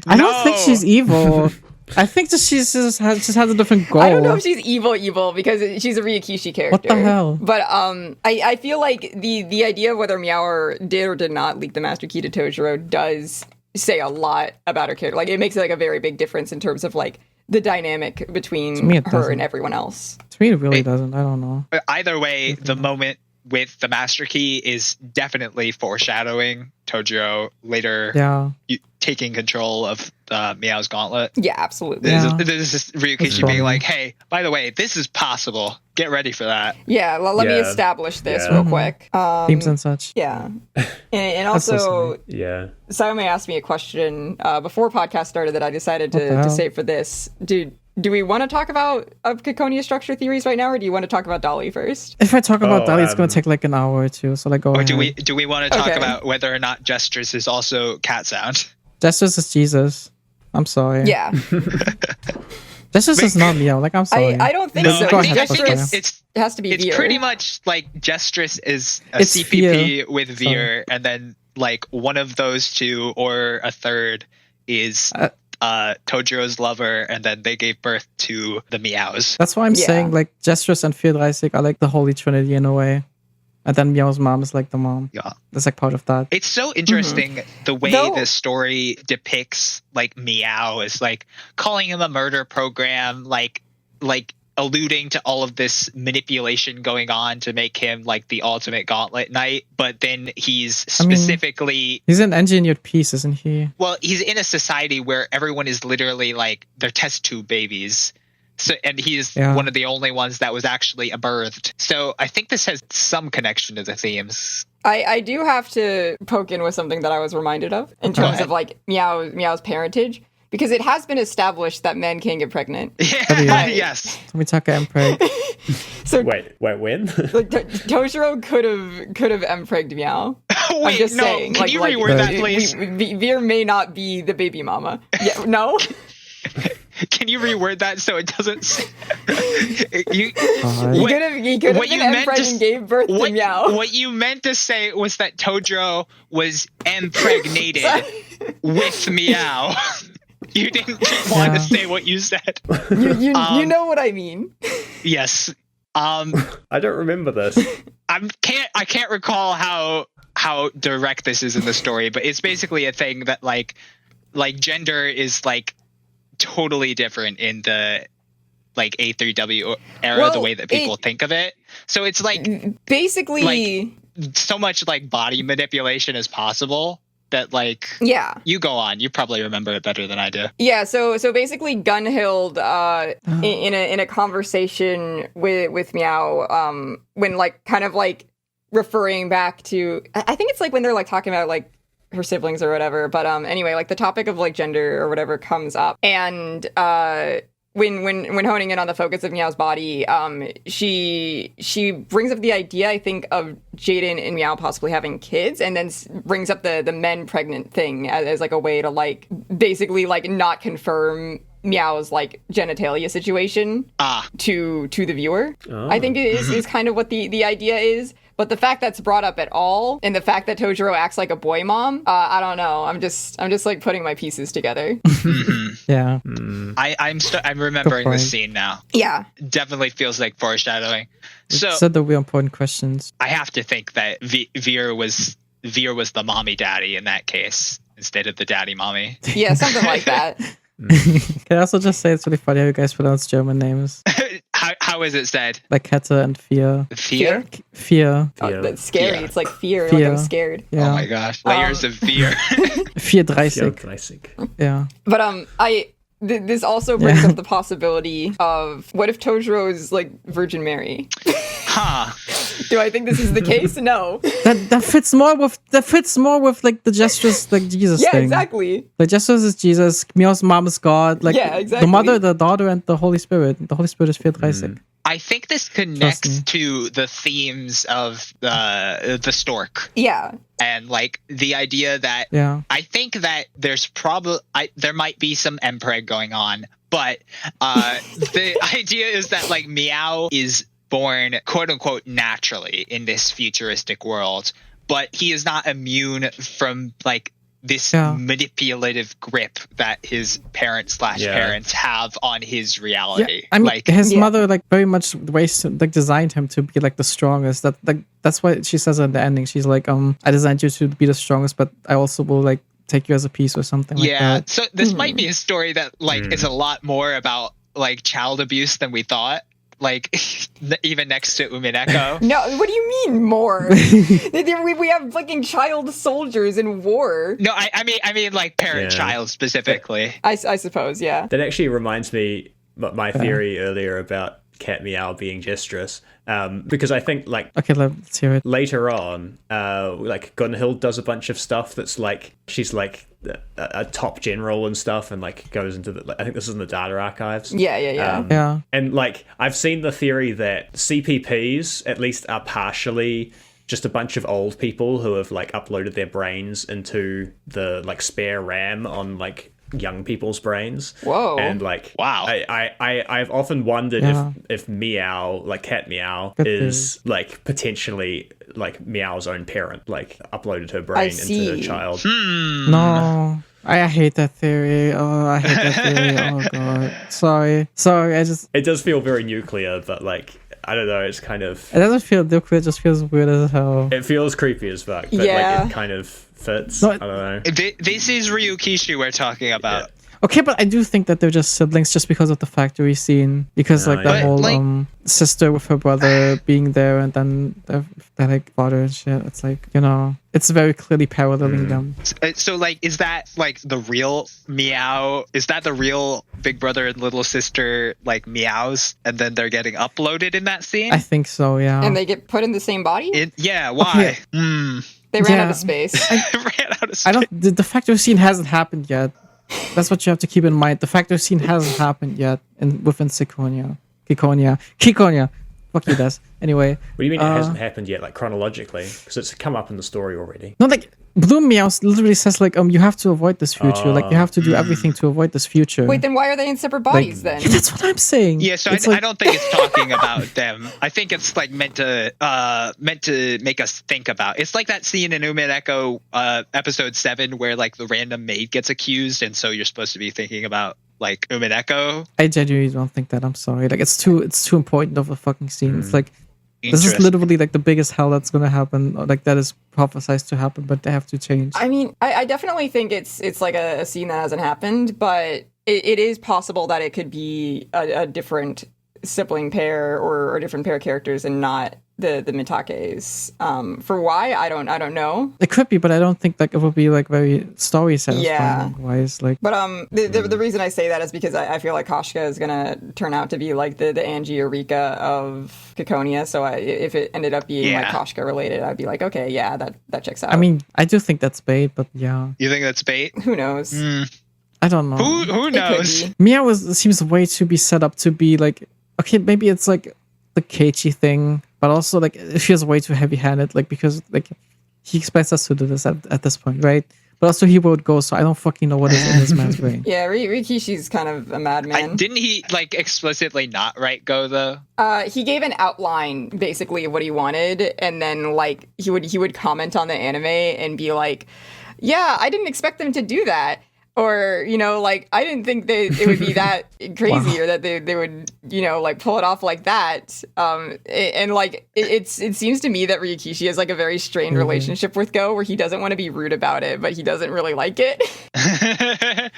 I don't think she's evil. I think that she just has a different goal. I don't know if she's evil because she's a Ryukishi character. What the hell? But I feel like the idea of whether Meow did or did not leak the master key to Tojiro does say a lot about her character. Like it makes a very big difference in terms of the dynamic between her and everyone else. To me, it really doesn't. I don't know. Either way, the moment with the master key is definitely foreshadowing Tojiro later taking control of Meow's gauntlet. Yeah, absolutely. This is Ryukishi being like, hey, by the way, this is possible. Get ready for that. Yeah, let me establish this real quick. Themes and such. Yeah. And also, Sayome asked me a question before podcast started that I decided to save for this. Dude, do we want to talk about Ciconia structure theories right now, or do you want to talk about Dolly first? If I talk about Dolly, it's gonna take like an hour or two. So like, go Or ahead. do we want to talk about whether or not gestures is also cat sound? Gestures is Jesus. I'm sorry. Yeah. Gestures is not Meow. Like, I'm sorry. I don't think No, so. Go I ahead, think Pascal. it's It has to be it's Veer. pretty much like Gestress is a It's CPP with Veer, and then like one of those two or a third is Tojiro's lover, and then they gave birth to the Meows. That's why I'm Yeah. saying like Gestures and 34 are like the Holy Trinity in a way. And then Meow's mom is like the mom. Yeah. That's like part of that. It's so interesting the way Though- the story depicts like Meow is like calling him a murder program, like alluding to all of this manipulation going on to make him like the ultimate gauntlet knight, but then he's specifically He's an engineered piece, isn't he? well, he's in a society where everyone is literally like they're test tube babies. So, and he's one of the only ones that was actually birthed. So I think this has some connection to the themes. I do have to poke in with something that I was reminded of in terms of like Meow's parentage, because it has been established that men can get pregnant. Yeah, yes. Tomitaka and Preg. So Wait, when? like Tojiro could have empregged Meow. I'm Wait, just no. saying. Can you reword that, please? Veer may not be the baby mama. Yeah, no. Can you reword that so it doesn't? He could have been empregged and gave birth to Meow. What you meant to say was that Tojiro was impregnated with Meow. You didn't want to say what you said. You know what I mean. Yes. I don't remember this. I can't recall how direct this is in the story, but it's basically a thing that like gender is like totally different in the like A3W era, the way that people think of it. So it's like basically like, so much like body manipulation as possible that like you go on. You probably remember it better than I do. Yeah, so basically Gunhild in a conversation with Meow, when like kind of like referring back to, I think it's like when they're like talking about like her siblings or whatever, but anyway, like the topic of like gender or whatever comes up, and when honing in on the focus of Meow's body, she brings up the idea, I think, of Jaden and Meow possibly having kids, and then brings up the men pregnant thing as like a way to like basically like not confirm Meow's like genitalia situation to the viewer. I think it is kind of what the idea is. But the fact that's brought up at all, and the fact that Tojiro acts like a boy mom, I don't know. I'm just like putting my pieces together. Yeah. I'm remembering this scene now. Yeah. Definitely feels like foreshadowing. So Said the real important questions. I have to think that Veer was the mommy daddy in that case instead of the daddy mommy. Yeah, something like that. Can I also just say it's really funny how you guys pronounce German names? How is it said? Like Kette and Fear. Fear? Fear. Oh, that's scary. Yeah. It's like fear. Fear. Like I'm scared. Yeah. Oh my gosh. Layers of fear. 34. Classic. Yeah. But this also brings up the possibility of what if Tojiro is like Virgin Mary? Huh. Do I think this is the case? No. That fits more with like the gestures like Jesus Yeah, thing. exactly. The gestures is Jesus, Meow's mom is God, like Yeah, exactly. the mother, the daughter, and the Holy Spirit. The Holy Spirit is 34. I think this connects to the themes of the stork. Yeah. And like the idea that I think that there's there might be some empreg going on, but the idea is that like Meow is born quote unquote naturally in this futuristic world, but he is not immune from like this manipulative grip that his parents have on his reality. Yeah. I mean, like his mother like very much designed him to be like the strongest. That's why she says in the ending, she's like, I designed you to be the strongest, but I also will like take you as a piece or something like that. So this might be a story that like is a lot more about like child abuse than we thought. Like even next to Umineko. No, what do you mean more? we have fucking child soldiers in war. No, I mean like parent-child specifically. I suppose, yeah. That actually reminds me my theory earlier about Cat Meow being gesterous. Because I think like Okay, let's hear it. later on, like Gunhild does a bunch of stuff that's like she's like a top general and stuff, and like goes into the. I think this is in the data archives. Yeah. Yeah. And like I've seen the theory that CPPs at least are partially just a bunch of old people who have like uploaded their brains into the like spare RAM on like young people's brains. Whoa. And like Wow. I've often wondered Yeah. if Meow, like Cat Meow, Good is like potentially like Meow's own parent, like uploaded her brain into her see. child. No. I hate that theory. Oh, I hate that theory. Oh god. Sorry. I just It does feel very nuclear, but like I don't know, it's kind of it doesn't feel nuclear, it just feels weird as hell. it feels creepy as fuck, but Yeah. like it kind of fits. No, I don't know. This is Ryukishi we're talking about. Okay, but I do think that they're just siblings just because of the factory scene. Because like No, that yeah. whole Like- sister with her brother being there and then their like father and shit. It's like, you know, it's very clearly paralleling them. So like, is that like the real Meow? Is that the real big brother and little sister like meows, and then they're getting uploaded in that scene? I think so, yeah. And they get put in the same body? Yeah. Why? They ran out Yeah. of space. Ran out of I don't the factory scene hasn't happened yet. That's what you have to keep in mind. The factory scene hasn't happened yet within Ciconia. Fuck you, Des. Anyway. What do you mean it hasn't happened yet, like chronologically? Because it's come up in the story already. No, like Bloom Meows literally says like you have to avoid this future. Like you have to do everything to avoid this future. Wait, then why are they in separate bodies then? Yeah, that's what I'm saying. Yeah, so It's I like- don't think it's talking about them. I think it's like meant to make us think about. It's like that scene in Umineko episode 7 where like the random maid gets accused, and so you're supposed to be thinking about like Umineko. I genuinely don't think that. I'm sorry. Like it's too important of a fucking scene. It's like this is Interesting. literally like the biggest hell that's gonna happen. Or, like that is prophesized to happen, but they have to change. I mean, I definitely think it's like a scene that hasn't happened, but it is possible that it could be a different sibling pair or a different pair of characters and not the Mitakes. For why, I don't know. It could be, but I don't think like it would be like very story satisfying Yeah. wise. Like But the reason I say that is because I feel like Koshka is gonna turn out to be like the Angie Eureka of Ciconia. So if it ended up being like Yeah. Koshka related, I'd be like, okay, yeah, that checks out. I mean, I do think that's bait, but yeah, You think that's bait? who knows? I don't know. Who It could knows? be. Meow seems way to be set up to be like, okay, maybe it's like the Keiichi thing, but also like it feels way too heavy-handed, like because like he expects us to do this at this point, right? But also he wrote Ghost, so I don't fucking know what is in this man's brain. Yeah, Rikishi's kind of a madman. Didn't he like explicitly not write Go though? He gave an outline basically of what he wanted, and then like he would comment on the anime and be like, "Yeah, I didn't expect them to do that," or you know, like I didn't think it would be that crazy, or that they would like pull it off like that. And like it seems to me that Ryukishi has like a very strained relationship with Go, where he doesn't want to be rude about it, but he doesn't really like it. That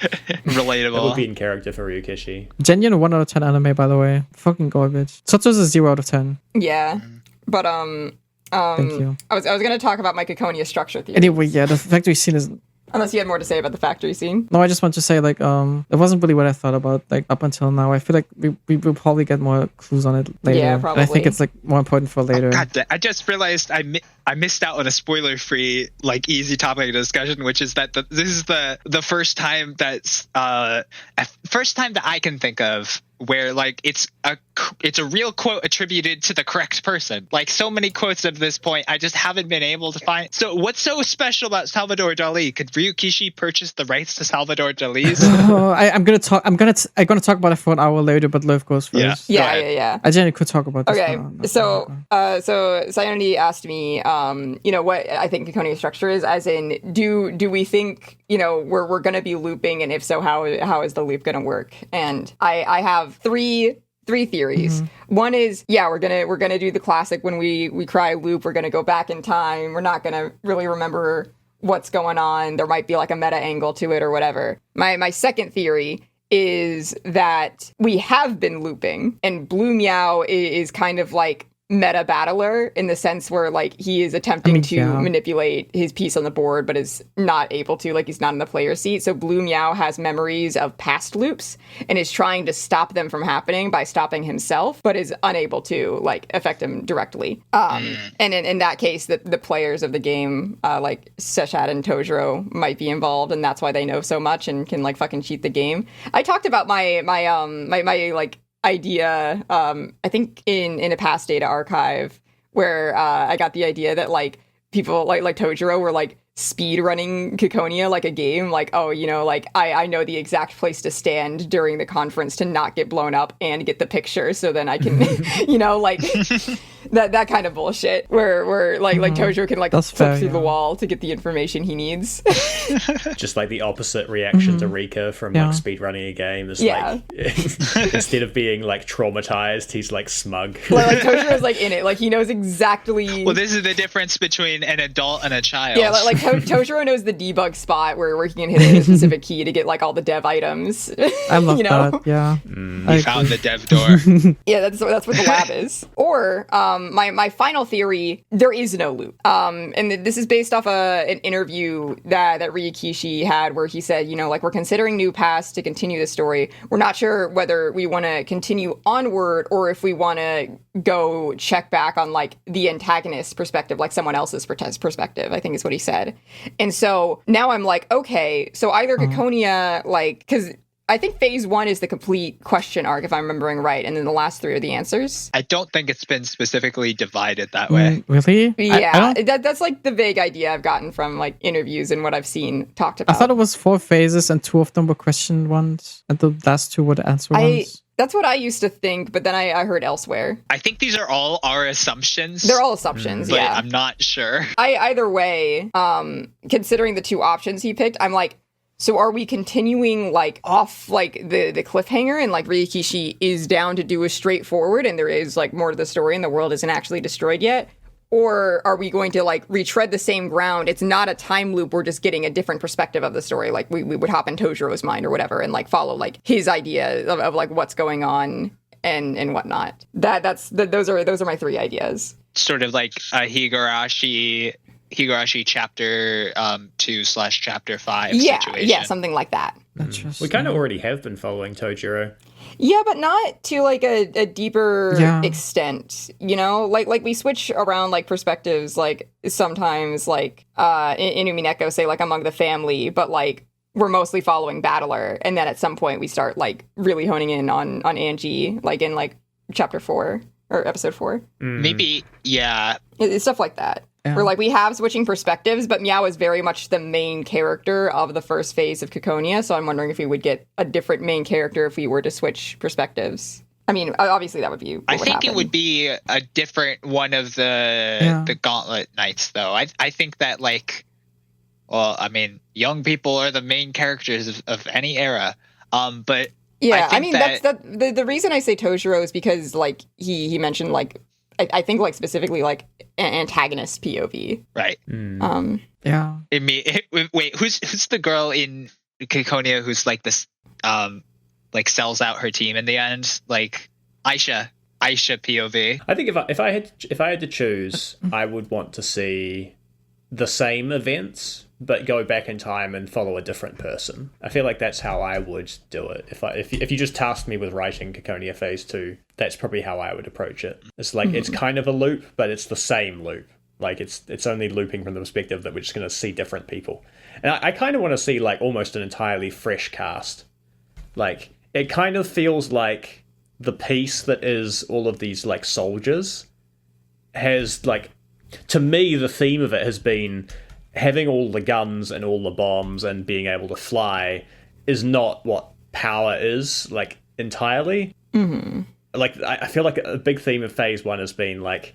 would Relatable. be in character for Ryukishi. Genuine 1 out of 10 anime, by the way. Fucking garbage. Sotsu's a 0 out of 10. Yeah, but Thank you. I was gonna talk about my Ciconia structure theory. Anyway, yeah, the factory scene is. Unless you had more to say about the factory scene. No, I just want to say like it wasn't really what I thought about like up until now. I feel like we will probably get more clues on it later. Yeah, And I probably. think it's like more important for later. God, I just realized I missed out on a spoiler-free, like easy topic of discussion, which is that this is the first time that I can think of where like it's a real quote attributed to the correct person. Like so many quotes at this point, I just haven't been able to find. So what's so special about Salvador Dali? Could Ryukishi purchase the rights to Salvador Dali's? I'm gonna talk about it for an hour later, but Liv goes first. Yeah. Go Yeah. I genuinely could talk about this. Okay, for- so Sayonji asked me, what I think Ciconia structure is, as in, do we think, we're going to be looping, and if so, how is the loop going to work? And I have three theories. One is, we're gonna do the classic when we cry loop. We're gonna go back in time. We're not gonna really remember what's going on. There might be like a meta angle to it or whatever. My second theory is that we have been looping, and Blue Meow is kind of like meta battler in the sense where like he is attempting to manipulate his piece on the board but is not able to, like he's not in the player seat. So Blue Meow has memories of past loops and is trying to stop them from happening by stopping himself, but is unable to like affect him directly. And in that case, the players of the game, like Seshat and Tojiro, might be involved, and that's why they know so much and can like fucking cheat the game. I talked about my like idea, I think in a past data archive, where I got the idea that like people like Tojiro were like speed running Ciconia like a game, like, oh, you know, like I know the exact place to stand during the conference to not get blown up and get the picture, so then I can you know, like that kind of bullshit where like Tojiro can like flip through the wall to get the information he needs. Just like the opposite reaction to Rika from like speedrunning a game is like instead of being like traumatized, he's like smug. Like Tojiro's like in it, like he knows exactly. Well, this is the difference between an adult and a child. Yeah, like Tojiro knows the debug spot where he can hit a specific key to get like all the dev items. I love you know? that. Yeah, he found the dev door. Yeah, that's what the lab is. Or my final theory: there is no loop. And this is based off an interview that Ryukishi had, where he said, you know, like we're considering new paths to continue the story. We're not sure whether we want to continue onward or if we want to go check back on like the antagonist's perspective, like someone else's perspective, I think is what he said. And so now I'm like, okay, so either Ciconia, like, because I think phase 1 is the complete question arc, if I'm remembering right, and then the last 3 are the answers. I don't think it's been specifically divided that way. Really? Yeah, that's like the vague idea I've gotten from like interviews and what I've seen talked about. I thought it was 4 phases and 2 of them were question ones, and the last 2 were the answer ones. That's what I used to think, but then I heard elsewhere. I think these are all our assumptions. They're all assumptions, but yeah. I'm not sure. Either way, considering the 2 options he picked, I'm like, so are we continuing like off like the cliffhanger and like Ryukishi is down to do a straightforward and there is like more to the story and the world isn't actually destroyed yet? Or are we going to like retread the same ground? It's not a time loop. We're just getting a different perspective of the story. Like we would hop in Tojiro's mind or whatever and like follow like his idea of like what's going on and whatnot. Those are my 3 ideas. Sort of like a Higurashi chapter 2/chapter 5 situation. Yeah, something like that. We kind of already have been following Tojiro. Yeah, but not to like a deeper extent, you know? Like we switch around like perspectives, like sometimes like in Umineko, say like among the family, but like we're mostly following Battler, and then at some point we start like really honing in on Angie, like in like chapter 4 or episode 4. Maybe, yeah. It's stuff like that. Yeah. Where like we have switching perspectives, but Meow is very much the main character of the first phase of Ciconia, so I'm wondering if we would get a different main character if we were to switch perspectives. I mean, obviously that would be I think it would be a different one of the Gauntlet Knights, though. I think that, like, well, I mean, young people are the main characters of any era, but yeah, I mean that's the reason I say Tojiro is because like he mentioned like I think like specifically like antagonist POV, right? Yeah. Wait, who's the girl in Ciconia who's like this like sells out her team in the end, like Aisha POV? I think if I had to choose, I would want to see the same events but go back in time and follow a different person. I feel like that's how I would do it. If you just tasked me with writing Ciconia Phase 2, that's probably how I would approach it. It's like it's kind of a loop, but it's the same loop. Like it's only looping from the perspective that we're just going to see different people. And I kind of want to see like almost an entirely fresh cast. Like it kind of feels like the piece that is all of these like soldiers has like, to me the theme of it has been having all the guns and all the bombs and being able to fly is not what power is, like, entirely. Like, I feel like a big theme of Phase 1 has been, like,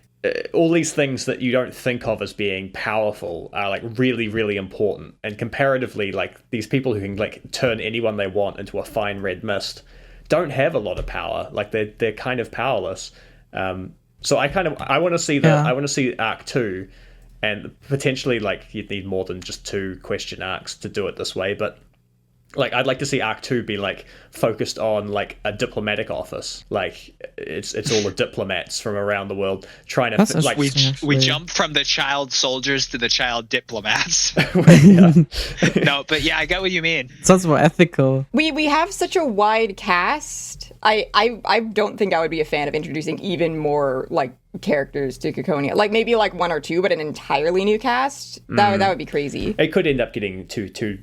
all these things that you don't think of as being powerful are, like, really, really important. And comparatively, like, these people who can, like, turn anyone they want into a fine red mist don't have a lot of power. Like, they're kind of powerless. So I want to see that. I want to see Arc 2. And potentially, like, you'd need more than just 2 question arcs to do it this way. But like I'd like to see Arc 2 be like focused on like a diplomatic office. Like it's all the diplomats from around the world trying to That's like We jump from the child soldiers to the child diplomats. No, but yeah, I get what you mean. Sounds more ethical. We have such a wide cast. I don't think I would be a fan of introducing even more like characters to Ciconia. Like maybe like one or two, but an entirely new cast. That would be crazy. It could end up getting too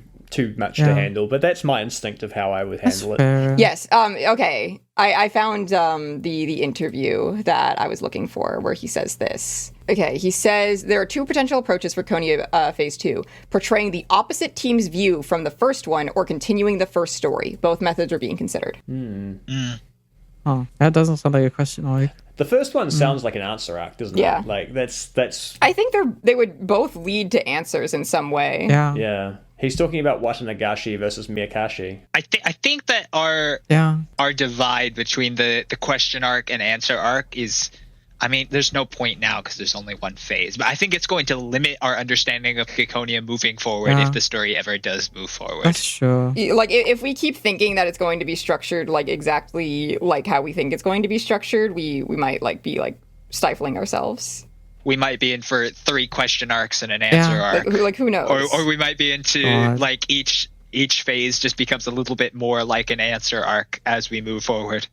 much to handle, but that's my instinct of how I would handle it. Yes. Okay. I found the interview that I was looking for where he says this. Okay, he says there are two potential approaches for Ciconia Phase 2, portraying the opposite team's view from the first one or continuing the first story. Both methods are being considered. Oh, that doesn't sound like a question mark. The first one sounds like an answer arc, doesn't Yeah. it? Like that's I think they would both lead to answers in some way. Yeah. yeah. He's talking about Watanagashi versus Miyakashi. I think that our divide between the question arc and answer arc is, I mean, there's no point now because there's only one phase, but I think it's going to limit our understanding of Ciconia moving forward if the story ever does move forward. That's true. Like if we keep thinking that it's going to be structured like exactly like how we think it's going to be structured, we might like be like stifling ourselves. We might be in for 3 question arcs and an answer arc. Like who knows? Or we might be into like each phase just becomes a little bit more like an answer arc as we move forward.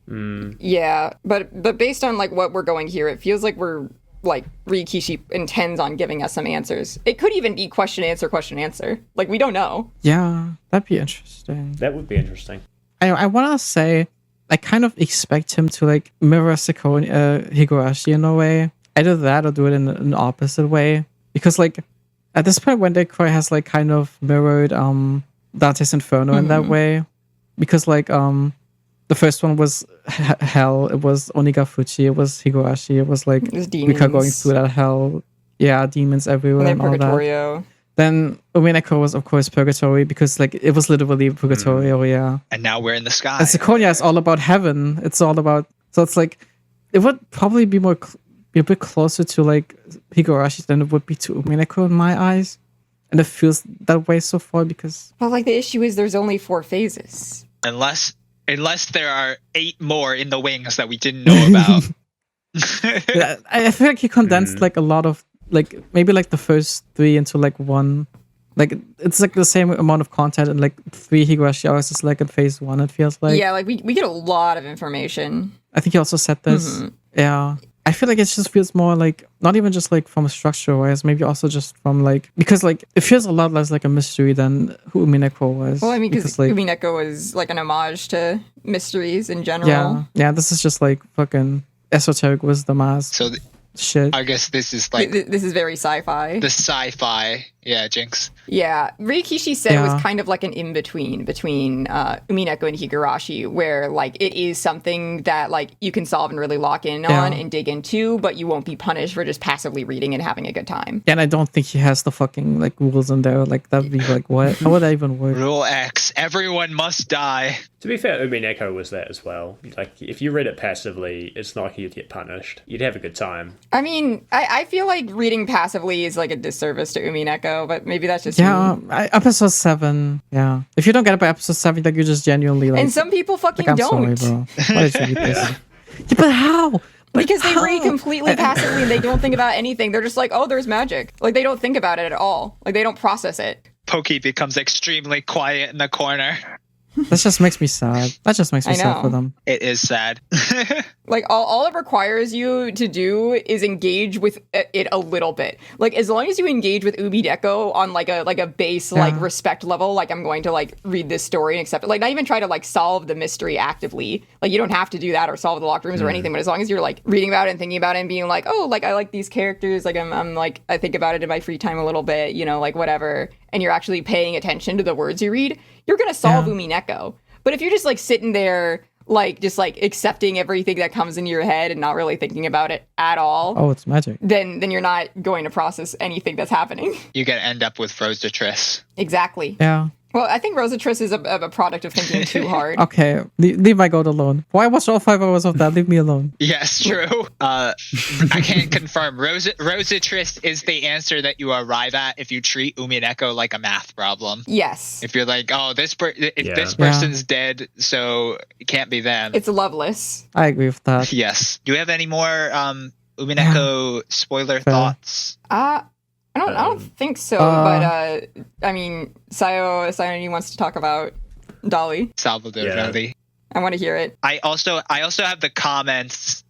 Yeah, but based on like what we're going here, it feels like we're like Rikishi intends on giving us some answers. It could even be question answer. Like we don't know. Yeah, that'd be interesting. That would be interesting. I want to say I kind of expect him to like mirror Ciconia, Higurashi in a way. Either that or do it in an opposite way. Because like at this point when Dekoi has like kind of mirrored Dante's Inferno in that way. Because like the first one was hell, it was Onigafuchi, it was Higurashi, it was like Rika going through that hell. Yeah, demons everywhere and all Purgatorio. that. Then Umineko was of course Purgatory because like it was literally Purgatorio, yeah. And now we're in the sky. And Ciconia is all about heaven. It's all about, so it's like it would probably be more be a bit closer to like Higurashi than it would be to Umineko in my eyes. And it feels that way so far because... Well, like the issue is there's only 4 phases. Unless there are 8 more in the wings that we didn't know about. Yeah, I feel like he condensed like a lot of like maybe like the first 3 into like one. Like it's like the same amount of content and like 3 Higurashi hours is like in phase 1, it feels like. Yeah, like we get a lot of information. I think he also said this. Yeah. I feel like it just feels more like, not even just like from a structure wise, maybe also just from like, because like it feels a lot less like a mystery than who Umineko was. Well, I mean, because like, Umineko was like an homage to mysteries in general. Yeah, this is just like fucking esoteric wisdom ass So shit. I guess this is like This is very sci-fi. the sci-fi. Yeah, Jinx. Yeah, Rikishi said it was kind of like an in-between between Umineko and Higurashi, where like it is something that like you can solve and really lock in on and dig into, but you won't be punished for just passively reading and having a good time. And I don't think he has the fucking like rules in there. Like that'd be like, what? How would that even work? Rule X: everyone must die. To be fair, Umineko was that as well. Like, if you read it passively, it's not like you'd get punished. You'd have a good time. I mean, I feel like reading passively is like a disservice to Umineko, but maybe that's just Yeah, me. episode 7. Yeah, if you don't get it by episode 7, like you're just genuinely like. And some people fucking like, I'm don't. sorry, bro. Why did you read this? Yeah, but how? Because they read completely passively and they don't think about anything. They're just like, oh, there's magic. Like, they don't think about it at all. Like, they don't process it. Pokey becomes extremely quiet in the corner. That just makes me sad. That just makes me I sad know. for them. It is sad. Like, all it requires you to do is engage with it a little bit. Like, as long as you engage with Umineko on, like a base, like, respect level, like, I'm going to, like, read this story and accept it. Like, not even try to, like, solve the mystery actively. Like, you don't have to do that or solve the locked rooms or anything, but as long as you're, like, reading about it and thinking about it and being like, oh, like, I like these characters, like, I'm like, I think about it in my free time a little bit, you know, like, whatever, and you're actually paying attention to the words you read, you're gonna solve Umineko. But if you're just, like, sitting there, like, just, like, accepting everything that comes into your head and not really thinking about it at all, Oh, it's magic. then you're not going to process anything that's happening. You're gonna end up with Rose de Tris. Exactly. Yeah. Well, I think Rosatrice is a product of thinking too hard. Okay, leave my goat alone. Why watch all 5 hours of that? Leave me alone. Yes, true. I can't confirm. Rosatrice is the answer that you arrive at if you treat Umineko like a math problem. Yes. If you're like, oh, this person's dead, so it can't be them. It's loveless. I agree with that. Yes. Do you have any more Umineko spoiler thoughts? I don't think so, but I mean, Sayonara wants to talk about Dolly. Salvador Dali. I want to hear it. I also have the comments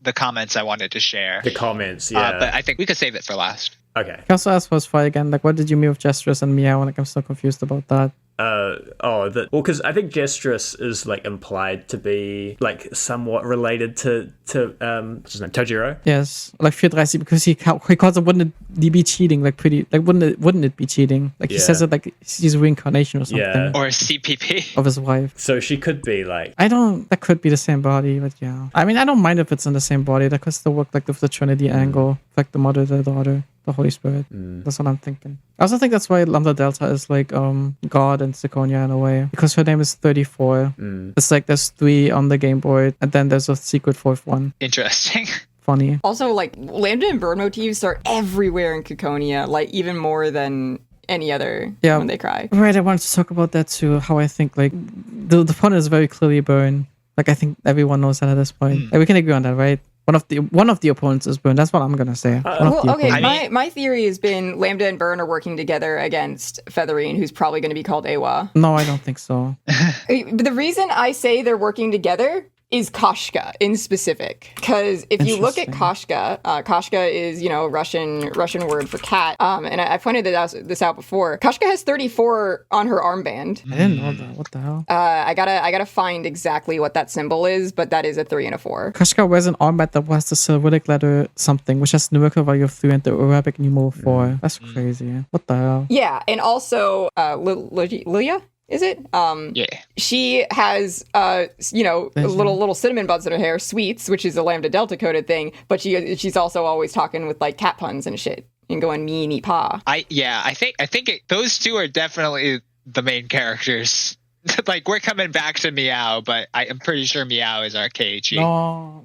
I wanted to share. The comments, yeah. But I think we could save it for last. Okay. I also asked first fight again, like, what did you mean with Gestress and Meow? Like, I'm so confused about that. Because I think Gestress is like implied to be like somewhat related to what's his name, Tojiro. Yes, like 34, because he calls it, wouldn't it be cheating? Like wouldn't it be cheating? Like he says it like she's a reincarnation or something. Yeah. Or a CPP of his wife. So she could be like, that could be the same body, but yeah. I mean, I don't mind if it's in the same body. That could still work like with the Trinity angle, like the Mother, the Daughter, the Holy Spirit. That's what I'm thinking. I also think that's why Lambda Delta is like God and Ciconia in a way, because her name is 34. It's like there's 3 on the game board, and then there's a secret 4th one. Interesting. Funny. Also, like, Lambda and Bird motifs are everywhere in Ciconia, like even more than any other when they cry. Right, I wanted to talk about that too, how I think like the opponent is very clearly Burn. Like I think everyone knows that at this point. Like, we can agree on that, right? One of the opponents is Burn. That's what I'm gonna say. My theory has been Lambda and Burn are working together against Featherine, who's probably going to be called Awa. No, I don't think so. But the reason I say they're working together is Koshka in specific, because if you look at Koshka, Koshka is Russian word for cat, and I pointed this out before. Koshka has 34 on her armband. I didn't know that. What the hell? I gotta find exactly what that symbol is, but that is a 3 and a 4. Koshka wears an armband that was the Cyrillic letter something, which has numerical value of 3 and the Arabic numeral 4. That's crazy. What the hell? Yeah, and also Lilia. Is it? Yeah. She has, little cinnamon buds in her hair, sweets, which is a Lambda Delta coded thing. But she's also always talking with like cat puns and shit and going me ni pa. I think those two are definitely the main characters. Like we're coming back to Meow, but I'm pretty sure Meow is our Keiichi. No.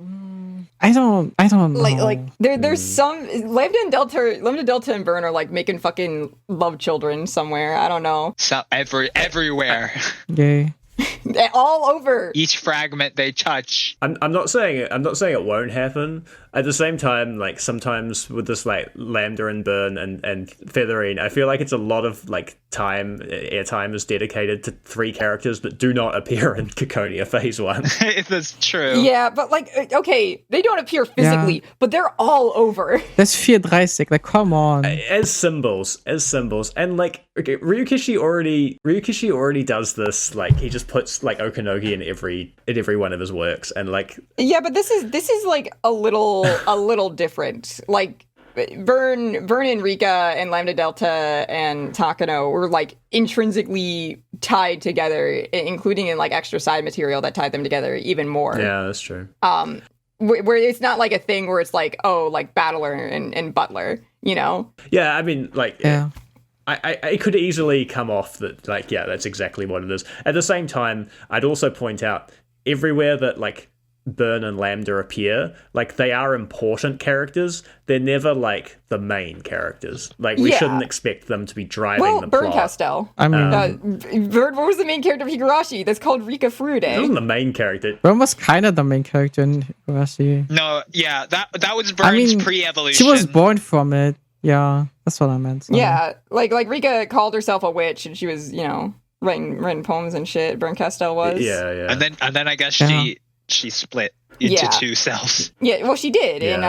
I don't know. Like there's some Lambda Delta and Burn are like making fucking love children somewhere. I don't know. So everywhere. Yay. All over. Each fragment they touch. I'm not saying it won't happen. At the same time, like sometimes with this like Lambda and Burn and Featherine, I feel like it's a lot of like airtime is dedicated to 3 characters that do not appear in Ciconia Phase 1. That's true. Yeah, but like, okay, they don't appear physically, but they're all over. That's 34, like come on. As symbols, and like okay, Ryukishi already does this. Like he just puts like Okanogi in every one of his works, and like yeah, but this is like a little different. Like Burn and Rika and Lambda Delta and Takano were like intrinsically tied together, including in like extra side material that tied them together even more. Yeah, that's true. Where it's not like a thing where it's like, oh, like Battler and Butler, you know? Yeah, I mean, like, yeah. I could easily come off that, like, yeah, that's exactly what it is. At the same time, I'd also point out everywhere that, like, Burn and Lambda appear, like, they are important characters. They're never, like, the main characters. Like, we shouldn't expect them to be driving the Burn plot. Castell. I mean... Burn, what was the main character of Higurashi? That's called Rika Furude. It wasn't the main character. Burn was kind of the main character in Higurashi. No, yeah, that was Burn's pre-evolution. She was born from it. Yeah, that's what I meant. Sorry. Yeah, like Rika called herself a witch, and she was, you know, writing poems and shit. Burn Castell was. Yeah. And then I guess she split into 2 selves. Yeah, well, she did in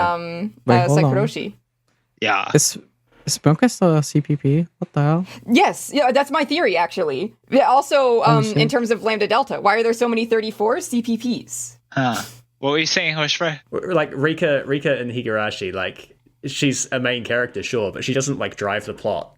Sakuroshi. Yeah. Is Burn Castell a CPP? What the hell? Yes, yeah, that's my theory actually. Yeah, also, in terms of Lambda Delta, why are there so many 34 CPPs? Huh. What were you saying, Hoshfrey? Like Rika and Higurashi, like she's a main character, sure, but she doesn't like drive the plot.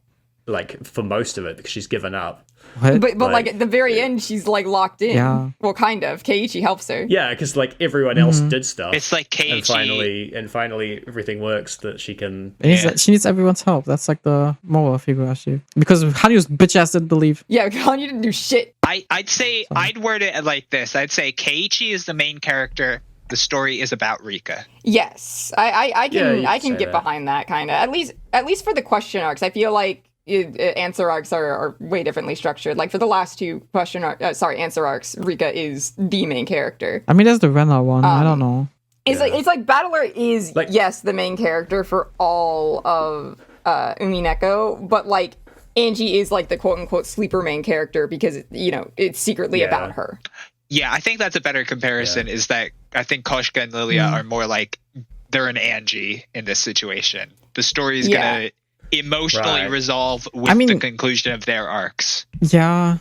like for most of it because she's given up. What? But like at the very end, she's like locked in. Yeah. Well, kind of. Keiichi helps her. Yeah, because like everyone else did stuff. It's like Keiichi. and finally everything works that she can. She needs everyone's help. That's like the moral of Higurashi. Because Hanyu's bitch ass didn't believe. Yeah, Hanyu didn't do shit. I'd say I'd word it like this. I'd say Keiichi is the main character. The story is about Rika. Yes, I can say get that. behind that kind of. At least for the question arcs, I feel like answer arcs are way differently structured. Like for the last two answer arcs, Rika is the main character. I mean, there's the Renna one. I don't know. It's like Battler is Like- yes the main character for all of Umineko, but like Angie is like the quote unquote sleeper main character because it's secretly about her. Yeah, I think that's a better comparison. Is that I think Koshka and Lilia are more like they're an Angie in this situation. The story is gonna emotionally resolve with the conclusion of their arcs. Yeah.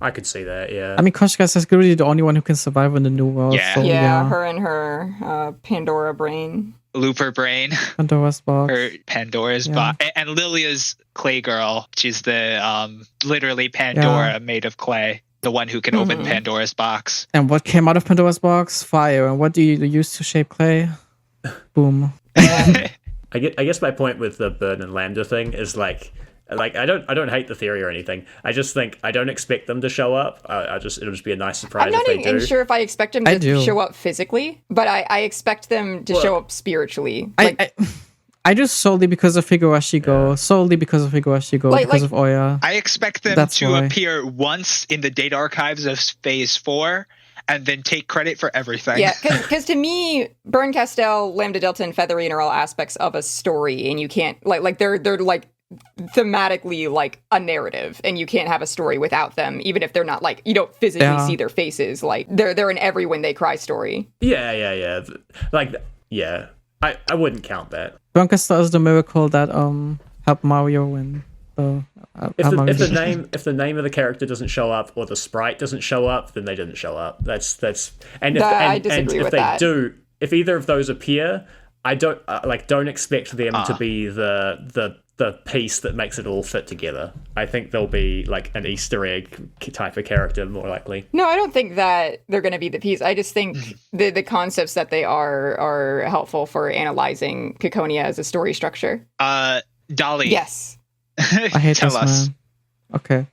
I could see that. Yeah. I mean, Koshka is really the only one who can survive in the new world. Yeah. So, Her and her Pandora brain. Looper Brain, Pandora's box. or Pandora's box, and Lilia's Clay Girl. She's the literally Pandora made of clay. The one who can open Pandora's box. And what came out of Pandora's box? Fire. And what do you use to shape clay? Boom. I guess my point with the Burn and Lambda thing is like I don't hate the theory or anything. I just think I don't expect them to show up. It'll just be a nice surprise I'm not if they even do. sure if I expect them to show up physically, but I expect them to show up spiritually. I just solely because of Higurashi Go. Solely because of Higurashi Go. Because of Oya. I expect them to appear once in the data archives of Phase 4 and then take credit for everything. Yeah, because to me, Burn, Castell, Lambda Delta, and Featherine are all aspects of a story, and you can't like they're like thematically like a narrative, and you can't have a story without them, even if they're not like you don't physically see their faces. Like they're in every When They Cry story. Yeah. I wouldn't count that. Broncaster is the miracle that helped Mario win. If the name of the character doesn't show up or the sprite doesn't show up, then they didn't show up. I disagree with that. If either of those appear, I don't expect them to be the piece that makes it all fit together. I think they'll be like an Easter egg type of character more likely. No, I don't think that they're going to be the piece. I just think the concepts that they are helpful for analyzing Ciconia as a story structure. Dolly. Yes. I hate Tell this us. man. Okay.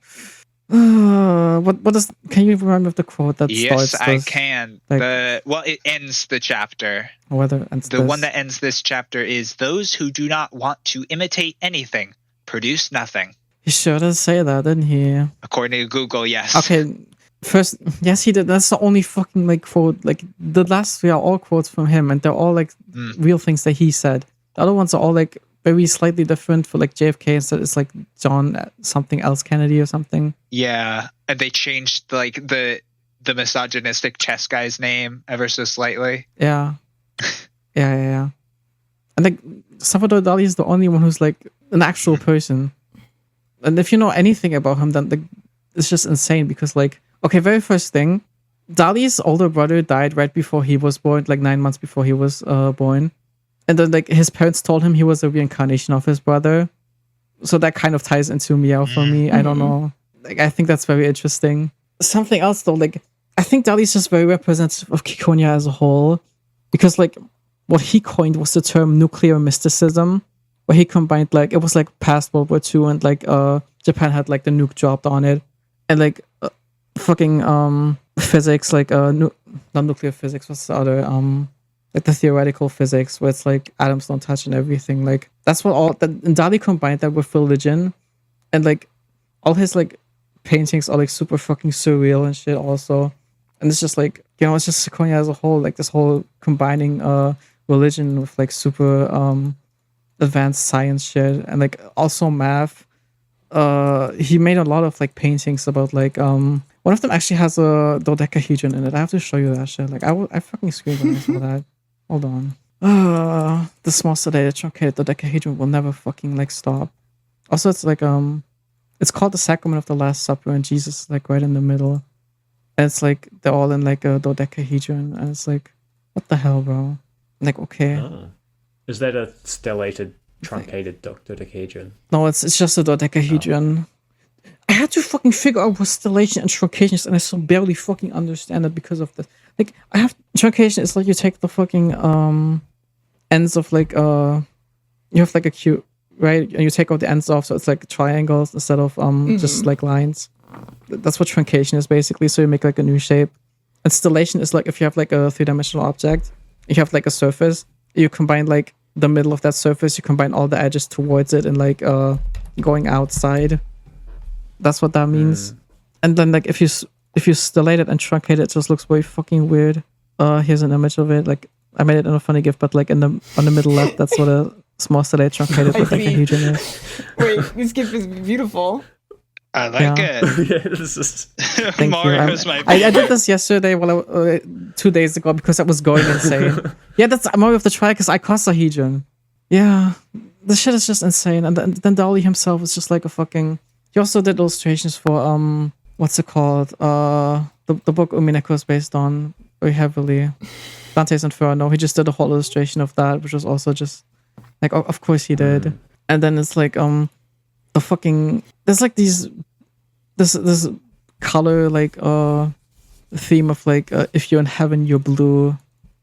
What is? Can you remember the quote that starts? Yes, I can. It ends the chapter. The one that ends this chapter is those who do not want to imitate anything produce nothing. He sure did say that, didn't he? According to Google, yes. Okay. First, yes, he did. That's the only fucking like quote. Like the last three are all quotes from him, and they're all like real things that he said. The other ones are all like very slightly different. For like JFK, instead it's like John something else Kennedy or something. Yeah, and they changed like the misogynistic chess guy's name ever so slightly. Yeah. Yeah. And like Salvador Dali is the only one who's like an actual person. And if you know anything about him, then like it's just insane because like okay, very first thing, Dali's older brother died right before he was born, like 9 months before he was born. And then like his parents told him he was a reincarnation of his brother. So that kind of ties into Meow for me. I don't know. Like I think that's very interesting. Something else though, like I think Dali's just very representative of Ciconia as a whole. Because like what he coined was the term nuclear mysticism, where he combined like it was like past World War II and like Japan had like the nuke dropped on it, and like fucking physics like not nuclear physics, what's the other like the theoretical physics where it's like atoms don't touch and everything. Like that's what all that, and Dali combined that with religion, and like all his like paintings are like super fucking surreal and shit also. And it's just like, you know, it's just Ciconia as a whole, like this whole combining religion with like super advanced science shit and like also math. He made a lot of like paintings about like one of them actually has a dodecahedron in it. I have to show you that shit. Like I fucking screamed when I saw that. Hold on. The small sedated truncated dodecahedron will never fucking like stop. Also, it's like it's called the Sacrament of the Last Supper, and Jesus is like right in the middle. And it's like they're all in like a dodecahedron, and it's like, what the hell, bro? Like, okay. Is that a stellated truncated dodecahedron. No, it's just a dodecahedron. I had to fucking figure out what stellation and truncation is, and I still barely fucking understand it because of this. Like, I have truncation is like you take the fucking ends of like you have like a cube, right? And you take out the ends off, so it's like triangles instead of just like lines. That's what truncation is basically. So you make like a new shape. And stellation is like if you have like a 3-dimensional object, you have like a surface, you combine like the middle of that surface, you combine all the edges towards it and like going outside. That's what that means. And then like if you stellate it and truncate it just looks very fucking weird. Here's an image of it. Like I made it in a funny GIF, but like on the middle left, that's what a small stellate truncated dodecahedron is. Wait, this GIF is beautiful. I like it. Yeah, this is... Mario's my I did this yesterday, 2 days ago, because I was going insane. Yeah, that's Mario of the Tricus-icosahedron. Yeah, the shit is just insane. And then Dali himself is just like a fucking... He also did illustrations for, what's it called? The book Umineko is based on very heavily. Dante's Inferno. He just did a whole illustration of that, which was also just... Like, of course he did. And then it's like, the fucking... There's like this color like theme of like if you're in heaven you're blue,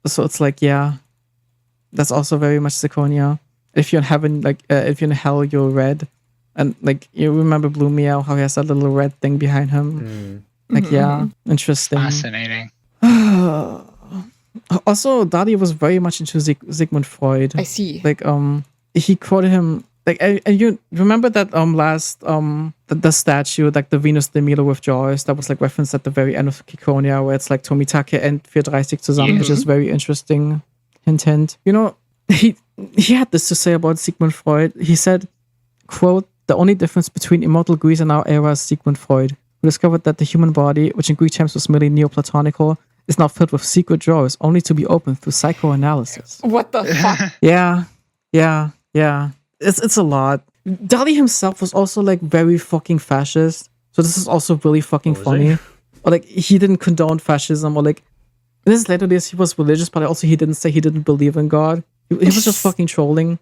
so it's like yeah, that's also very much Ciconia. If you're in heaven, like if you're in hell you're red, and like you remember Blue Meow, how he has that little red thing behind him. Like yeah, interesting, fascinating. Also Dali was very much into Sigmund Freud. I see. Like he quoted him. Like, and you remember that last the statue, like the Venus de Milo with Jaws, that was like referenced at the very end of Ciconia, where it's like Tomitake and 34 zusammen, which is very interesting. Hint. You know, he had this to say about Sigmund Freud. He said, quote, "The only difference between immortal Greece and our era is Sigmund Freud, who discovered that the human body, which in Greek times was merely Neoplatonical, is now filled with secret drawers, only to be opened through psychoanalysis." What the fuck? Yeah. It's a lot. Dali himself was also like very fucking fascist. So this is also really fucking funny. Or like he didn't condone fascism, or like in his later days he was religious, but also he didn't say he didn't believe in God. He was just fucking trolling.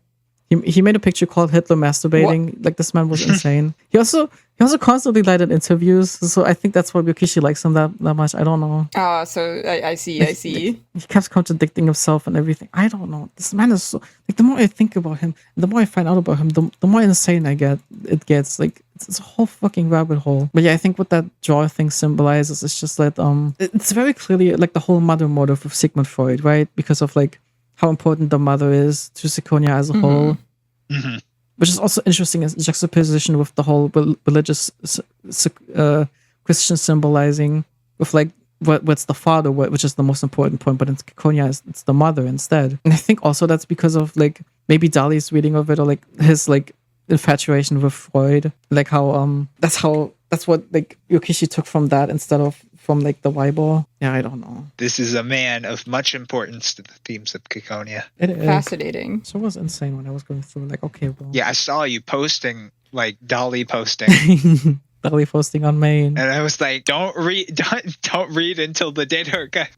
He made a picture called Hitler masturbating. What? Like this man was insane. He also constantly lied in interviews. So I think that's why Yokishi likes him that much. I don't know. So I see. He kept contradicting himself and everything. I don't know. This man is so, like, the more I think about him, the more I find out about him, the more insane it gets. Like it's a whole fucking rabbit hole. But yeah, I think what that jaw thing symbolizes is just like it's very clearly like the whole mother motive of Sigmund Freud, right? Because of like how important the mother is to Ciconia as a whole. Which is also interesting as juxtaposition with the whole religious Christian symbolizing with like what's the father, which is the most important point, but in Ciconia it's the mother instead. And I think also that's because of like maybe Dali's reading of it, or like his like infatuation with Freud, like how that's what like Yokishi took from that instead of from like the Bible. Yeah, I don't know. This is a man of much importance to the themes of Ciconia. It is fascinating. So it was insane when I was going through. Like, okay, well. Yeah, I saw you posting like Dali posting. Dali posting on main, and I was like, don't read until the data archive.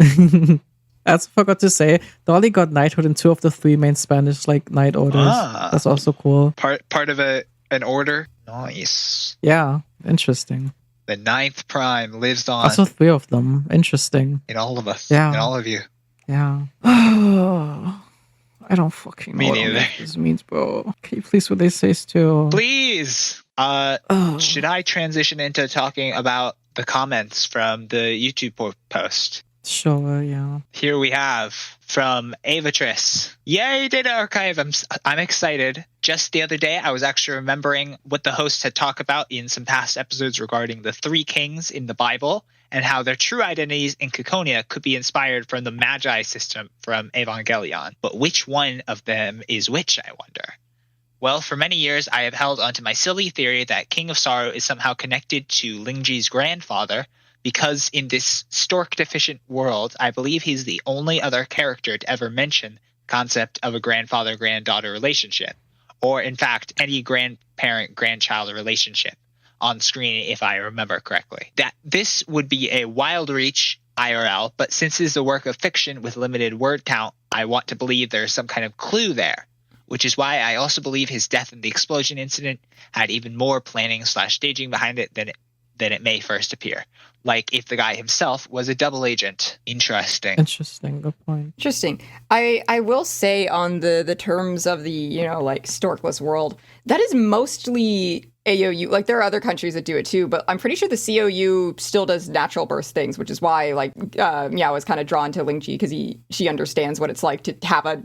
I also forgot to say, Dali got knighthood in 2 of the 3 main Spanish like knight orders. That's also cool. Part of an order. Nice. Yeah, interesting. The 9th prime lives on. Also 3 of them. Interesting. In all of us. Yeah. In all of you. Yeah. I don't fucking know Me what neither. this means, bro. Can you please what they say still? Please. Should I transition into talking about the comments from the YouTube post? Sure, yeah. Here we have from Avatris. Yay, Data Archive! I'm excited. Just the other day, I was actually remembering what the host had talked about in some past episodes regarding the 3 kings in the Bible and how their true identities in Ciconia could be inspired from the Magi system from Evangelion. But which one of them is which, I wonder? Well, for many years, I have held onto my silly theory that King of Sorrow is somehow connected to Lingji's grandfather, because in this stork-deficient world, I believe he's the only other character to ever mention the concept of a grandfather-granddaughter relationship, or in fact, any grandparent-grandchild relationship on screen, if I remember correctly. That this would be a wild reach IRL, but since it is a work of fiction with limited word count, I want to believe there's some kind of clue there. which is why I also believe his death in the explosion incident had even more planning/staging behind it than it may first appear. Like if the guy himself was a double agent. Interesting. Good point. Interesting. I will say on the terms of the, like storkless world, that is mostly AOU. Like there are other countries that do it too, but I'm pretty sure the COU still does natural birth things, which is why like Meow is kind of drawn to Lingji because she understands what it's like to have a,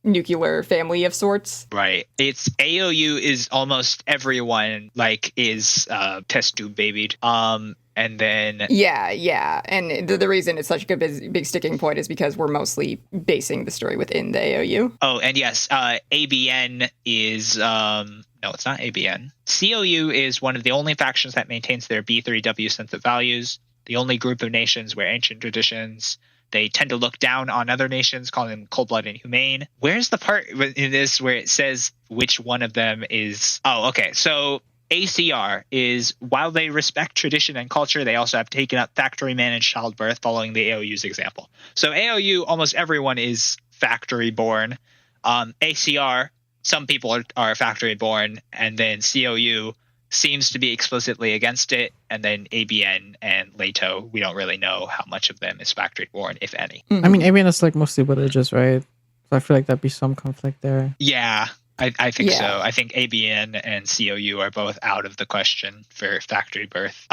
nuclear family of sorts. Right. It's AOU is almost everyone like is test tube babied. And then yeah, and the reason it's such a good big sticking point is because we're mostly basing the story within the AOU. Oh, and yes, ABN is no, it's not ABN. COU is one of the only factions that maintains their B3W sense of values. The only group of nations where ancient traditions. They tend to look down on other nations, calling them cold-blooded and humane. Where's the part in this where it says which one of them is? Oh, okay. So ACR is, while they respect tradition and culture, they also have taken up factory-managed childbirth following the AOU's example. So AOU, almost everyone is factory-born. ACR, some people are factory-born. And then COU seems to be explicitly against it, and then ABN and Leto, we don't really know how much of them is factory-born, if any. Mm-hmm. I mean, ABN is like mostly religious, right? So I feel like that'd be some conflict there. Yeah, I think so. I think ABN and COU are both out of the question for factory birth.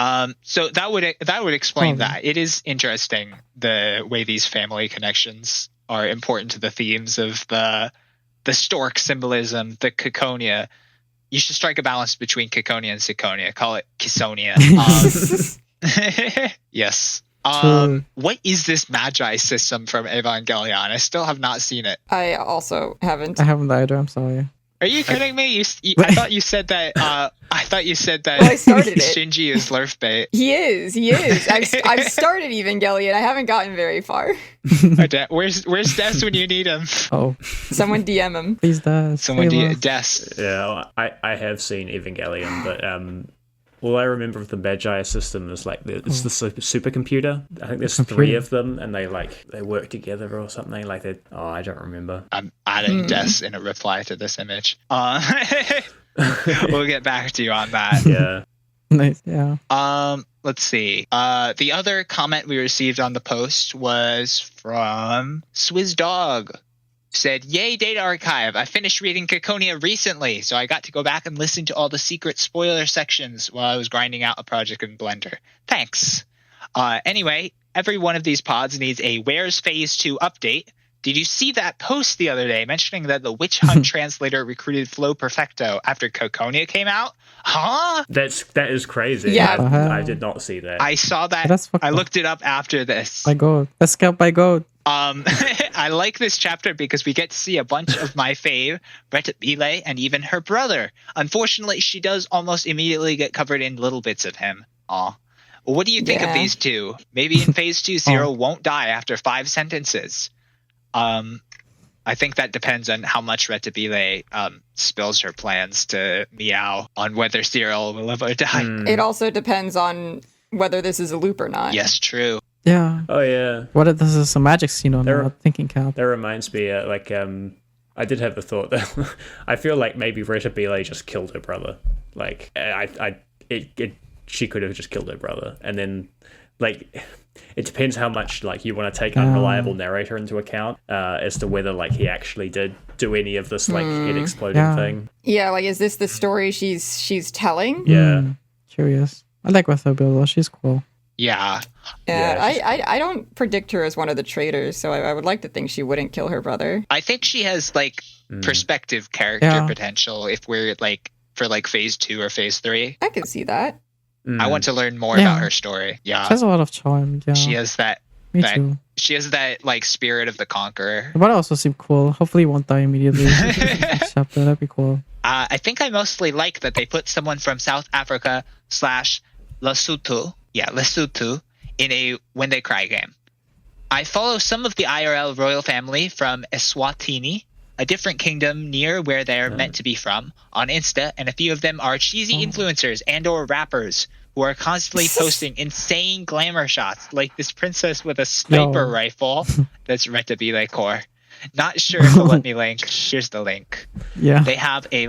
So that would explain that. It is interesting the way these family connections are important to the themes of the stork symbolism, the Ciconia. You should strike a balance between Ciconia and Ciconia. Call it Ciconia. Yes. What is this Magi system from Evangelion? I still have not seen it. I also haven't. I haven't either. I'm sorry. Are you kidding me? I thought you said that. Well, I started it. Shinji is Lurf bait. He is. I've started Evangelion. I haven't gotten very far. Where's Des when you need him? Oh, someone DM him. Please, Des. Someone Des. Yeah, I have seen Evangelion, but all I remember of the Magi system is like it's the supercomputer. I think there's 3 of them, and they work together or something. Like they. Oh, I don't remember. I'm adding Des in a reply to this image. We'll get back to you on that. Yeah. Nice. Yeah. Let's see. The other comment we received on the post was from Swizz Dog. Said, "Yay, Data Archive! I finished reading Ciconia recently, so I got to go back and listen to all the secret spoiler sections while I was grinding out a project in Blender. Thanks. Anyway, every one of these pods needs a Where's Phase 2 update. Did you see that post the other day mentioning that the Witch Hunt translator recruited Flo Perfecto after Ciconia came out? Huh? That is crazy. Yeah. I did not see that. I saw that. I looked it up after this. By God. Escape by God. I like this chapter because we get to see a bunch of my fave, Retta Bile, and even her brother. Unfortunately, she does almost immediately get covered in little bits of him. Aw. Well, what do you think of these two? Maybe in Phase 2, Zero won't die after 5 sentences. I think that depends on how much Retta Bile spills her plans to Meow on whether Cyril will ever die. It also depends on whether this is a loop or not. Yes, true. Yeah. Oh yeah. What if this is a magic scene on the thinking cap? That reminds me, I did have a thought that I feel like maybe Retta Bile just killed her brother. Like, she could have just killed her brother, and then like it depends how much like you want to take unreliable narrator into account as to whether like he actually did do any of this like head exploding thing. Yeah, like is this the story she's telling? Yeah. Curious. I like Retta Bile. She's cool. Yeah. I don't predict her as one of the traitors, so I would like to think she wouldn't kill her brother. I think she has like perspective character potential if we're like for like Phase 2 or Phase 3. I can see that. I want to learn more about her story. Yeah. She has a lot of charm. Yeah. She has that. Me too. She has that like spirit of the conqueror. But also seem cool. Hopefully he won't die immediately. Next chapter, that'd be cool. I think I mostly like that they put someone from South Africa / Lesotho. Yeah, Lesotho in a When They Cry game. I follow some of the IRL royal family from Eswatini, a different kingdom near where they're meant to be from, on Insta, and a few of them are cheesy influencers and or rappers who are constantly posting insane glamour shots, like this princess with a sniper rifle. That's Retta Bile core. Not sure if it'll let me link. Here's the link. Yeah. They have a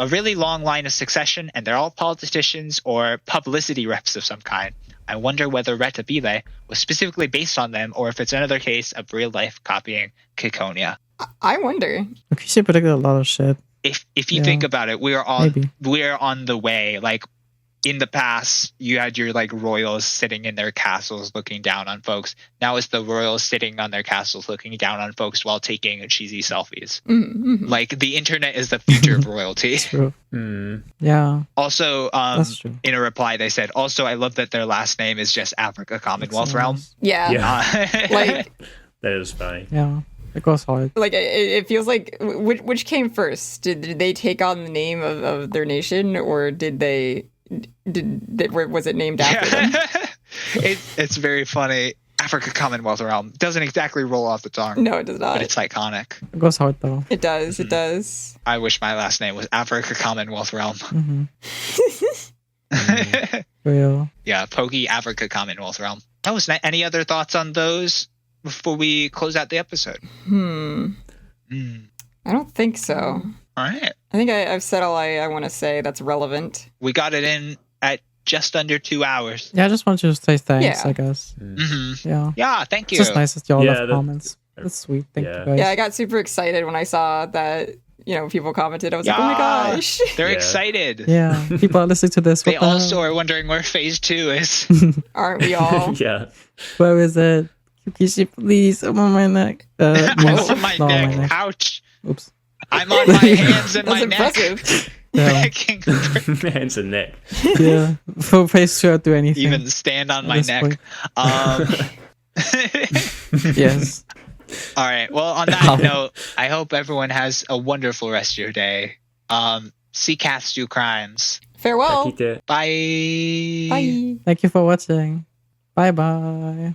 really long line of succession, and they're all politicians or publicity reps of some kind. I wonder whether Retabile was specifically based on them, or if it's another case of real life copying Ciconia. I wonder. She predicted a lot of shit. If you think about it, we are on the way. Like in the past, you had your like royals sitting in their castles looking down on folks. Now it's the royals sitting on their castles looking down on folks while taking cheesy selfies. Mm-hmm. Like the internet is the future of royalty. True. Mm. Yeah. Also, That's true. in a reply, they said, also, I love that their last name is just Africa Commonwealth Realm. Yeah. Like, that is funny. Yeah. It goes hard. like it feels like which came first? Did they take on the name of their nation, or was it named after them? It's very funny. Africa Commonwealth Realm doesn't exactly roll off the tongue. No, it does not. But it's iconic. It goes hard though. It does. It does. I wish my last name was Africa Commonwealth Realm. Real. Yeah, Pokey Africa Commonwealth Realm. That was any other thoughts on those before we close out the episode? I don't think so. All right. I think I've said all I want to say that's relevant. We got it in at just under 2 hours. Yeah, I just want you to say thanks, Yeah. I guess. Yeah. Yeah, thank you. It's just nice that y'all Yeah, left comments. That's sweet. Thank you Yeah. guys. Yeah, I got super excited when I saw that, people commented. I was like, oh my Yeah. gosh. They're Yeah. excited. Yeah, people are listening to this. They What the also hell? are wondering where phase 2 is. Aren't we all? Yeah. Where is it? Kishi, please. I'm on my neck. I'm no, on my not on neck. my neck. Ouch. Oops. I'm on my hands and That's my neck. impressive. Yeah. Begging for- Hands and neck. Yeah. For phase 2, I'll do anything. even stand on At my this neck. point. Yes. All right. Well, on that note, I hope everyone has a wonderful rest of your day. See cats do crimes. Farewell. Takite. Bye. Bye. Thank you for watching. Bye bye.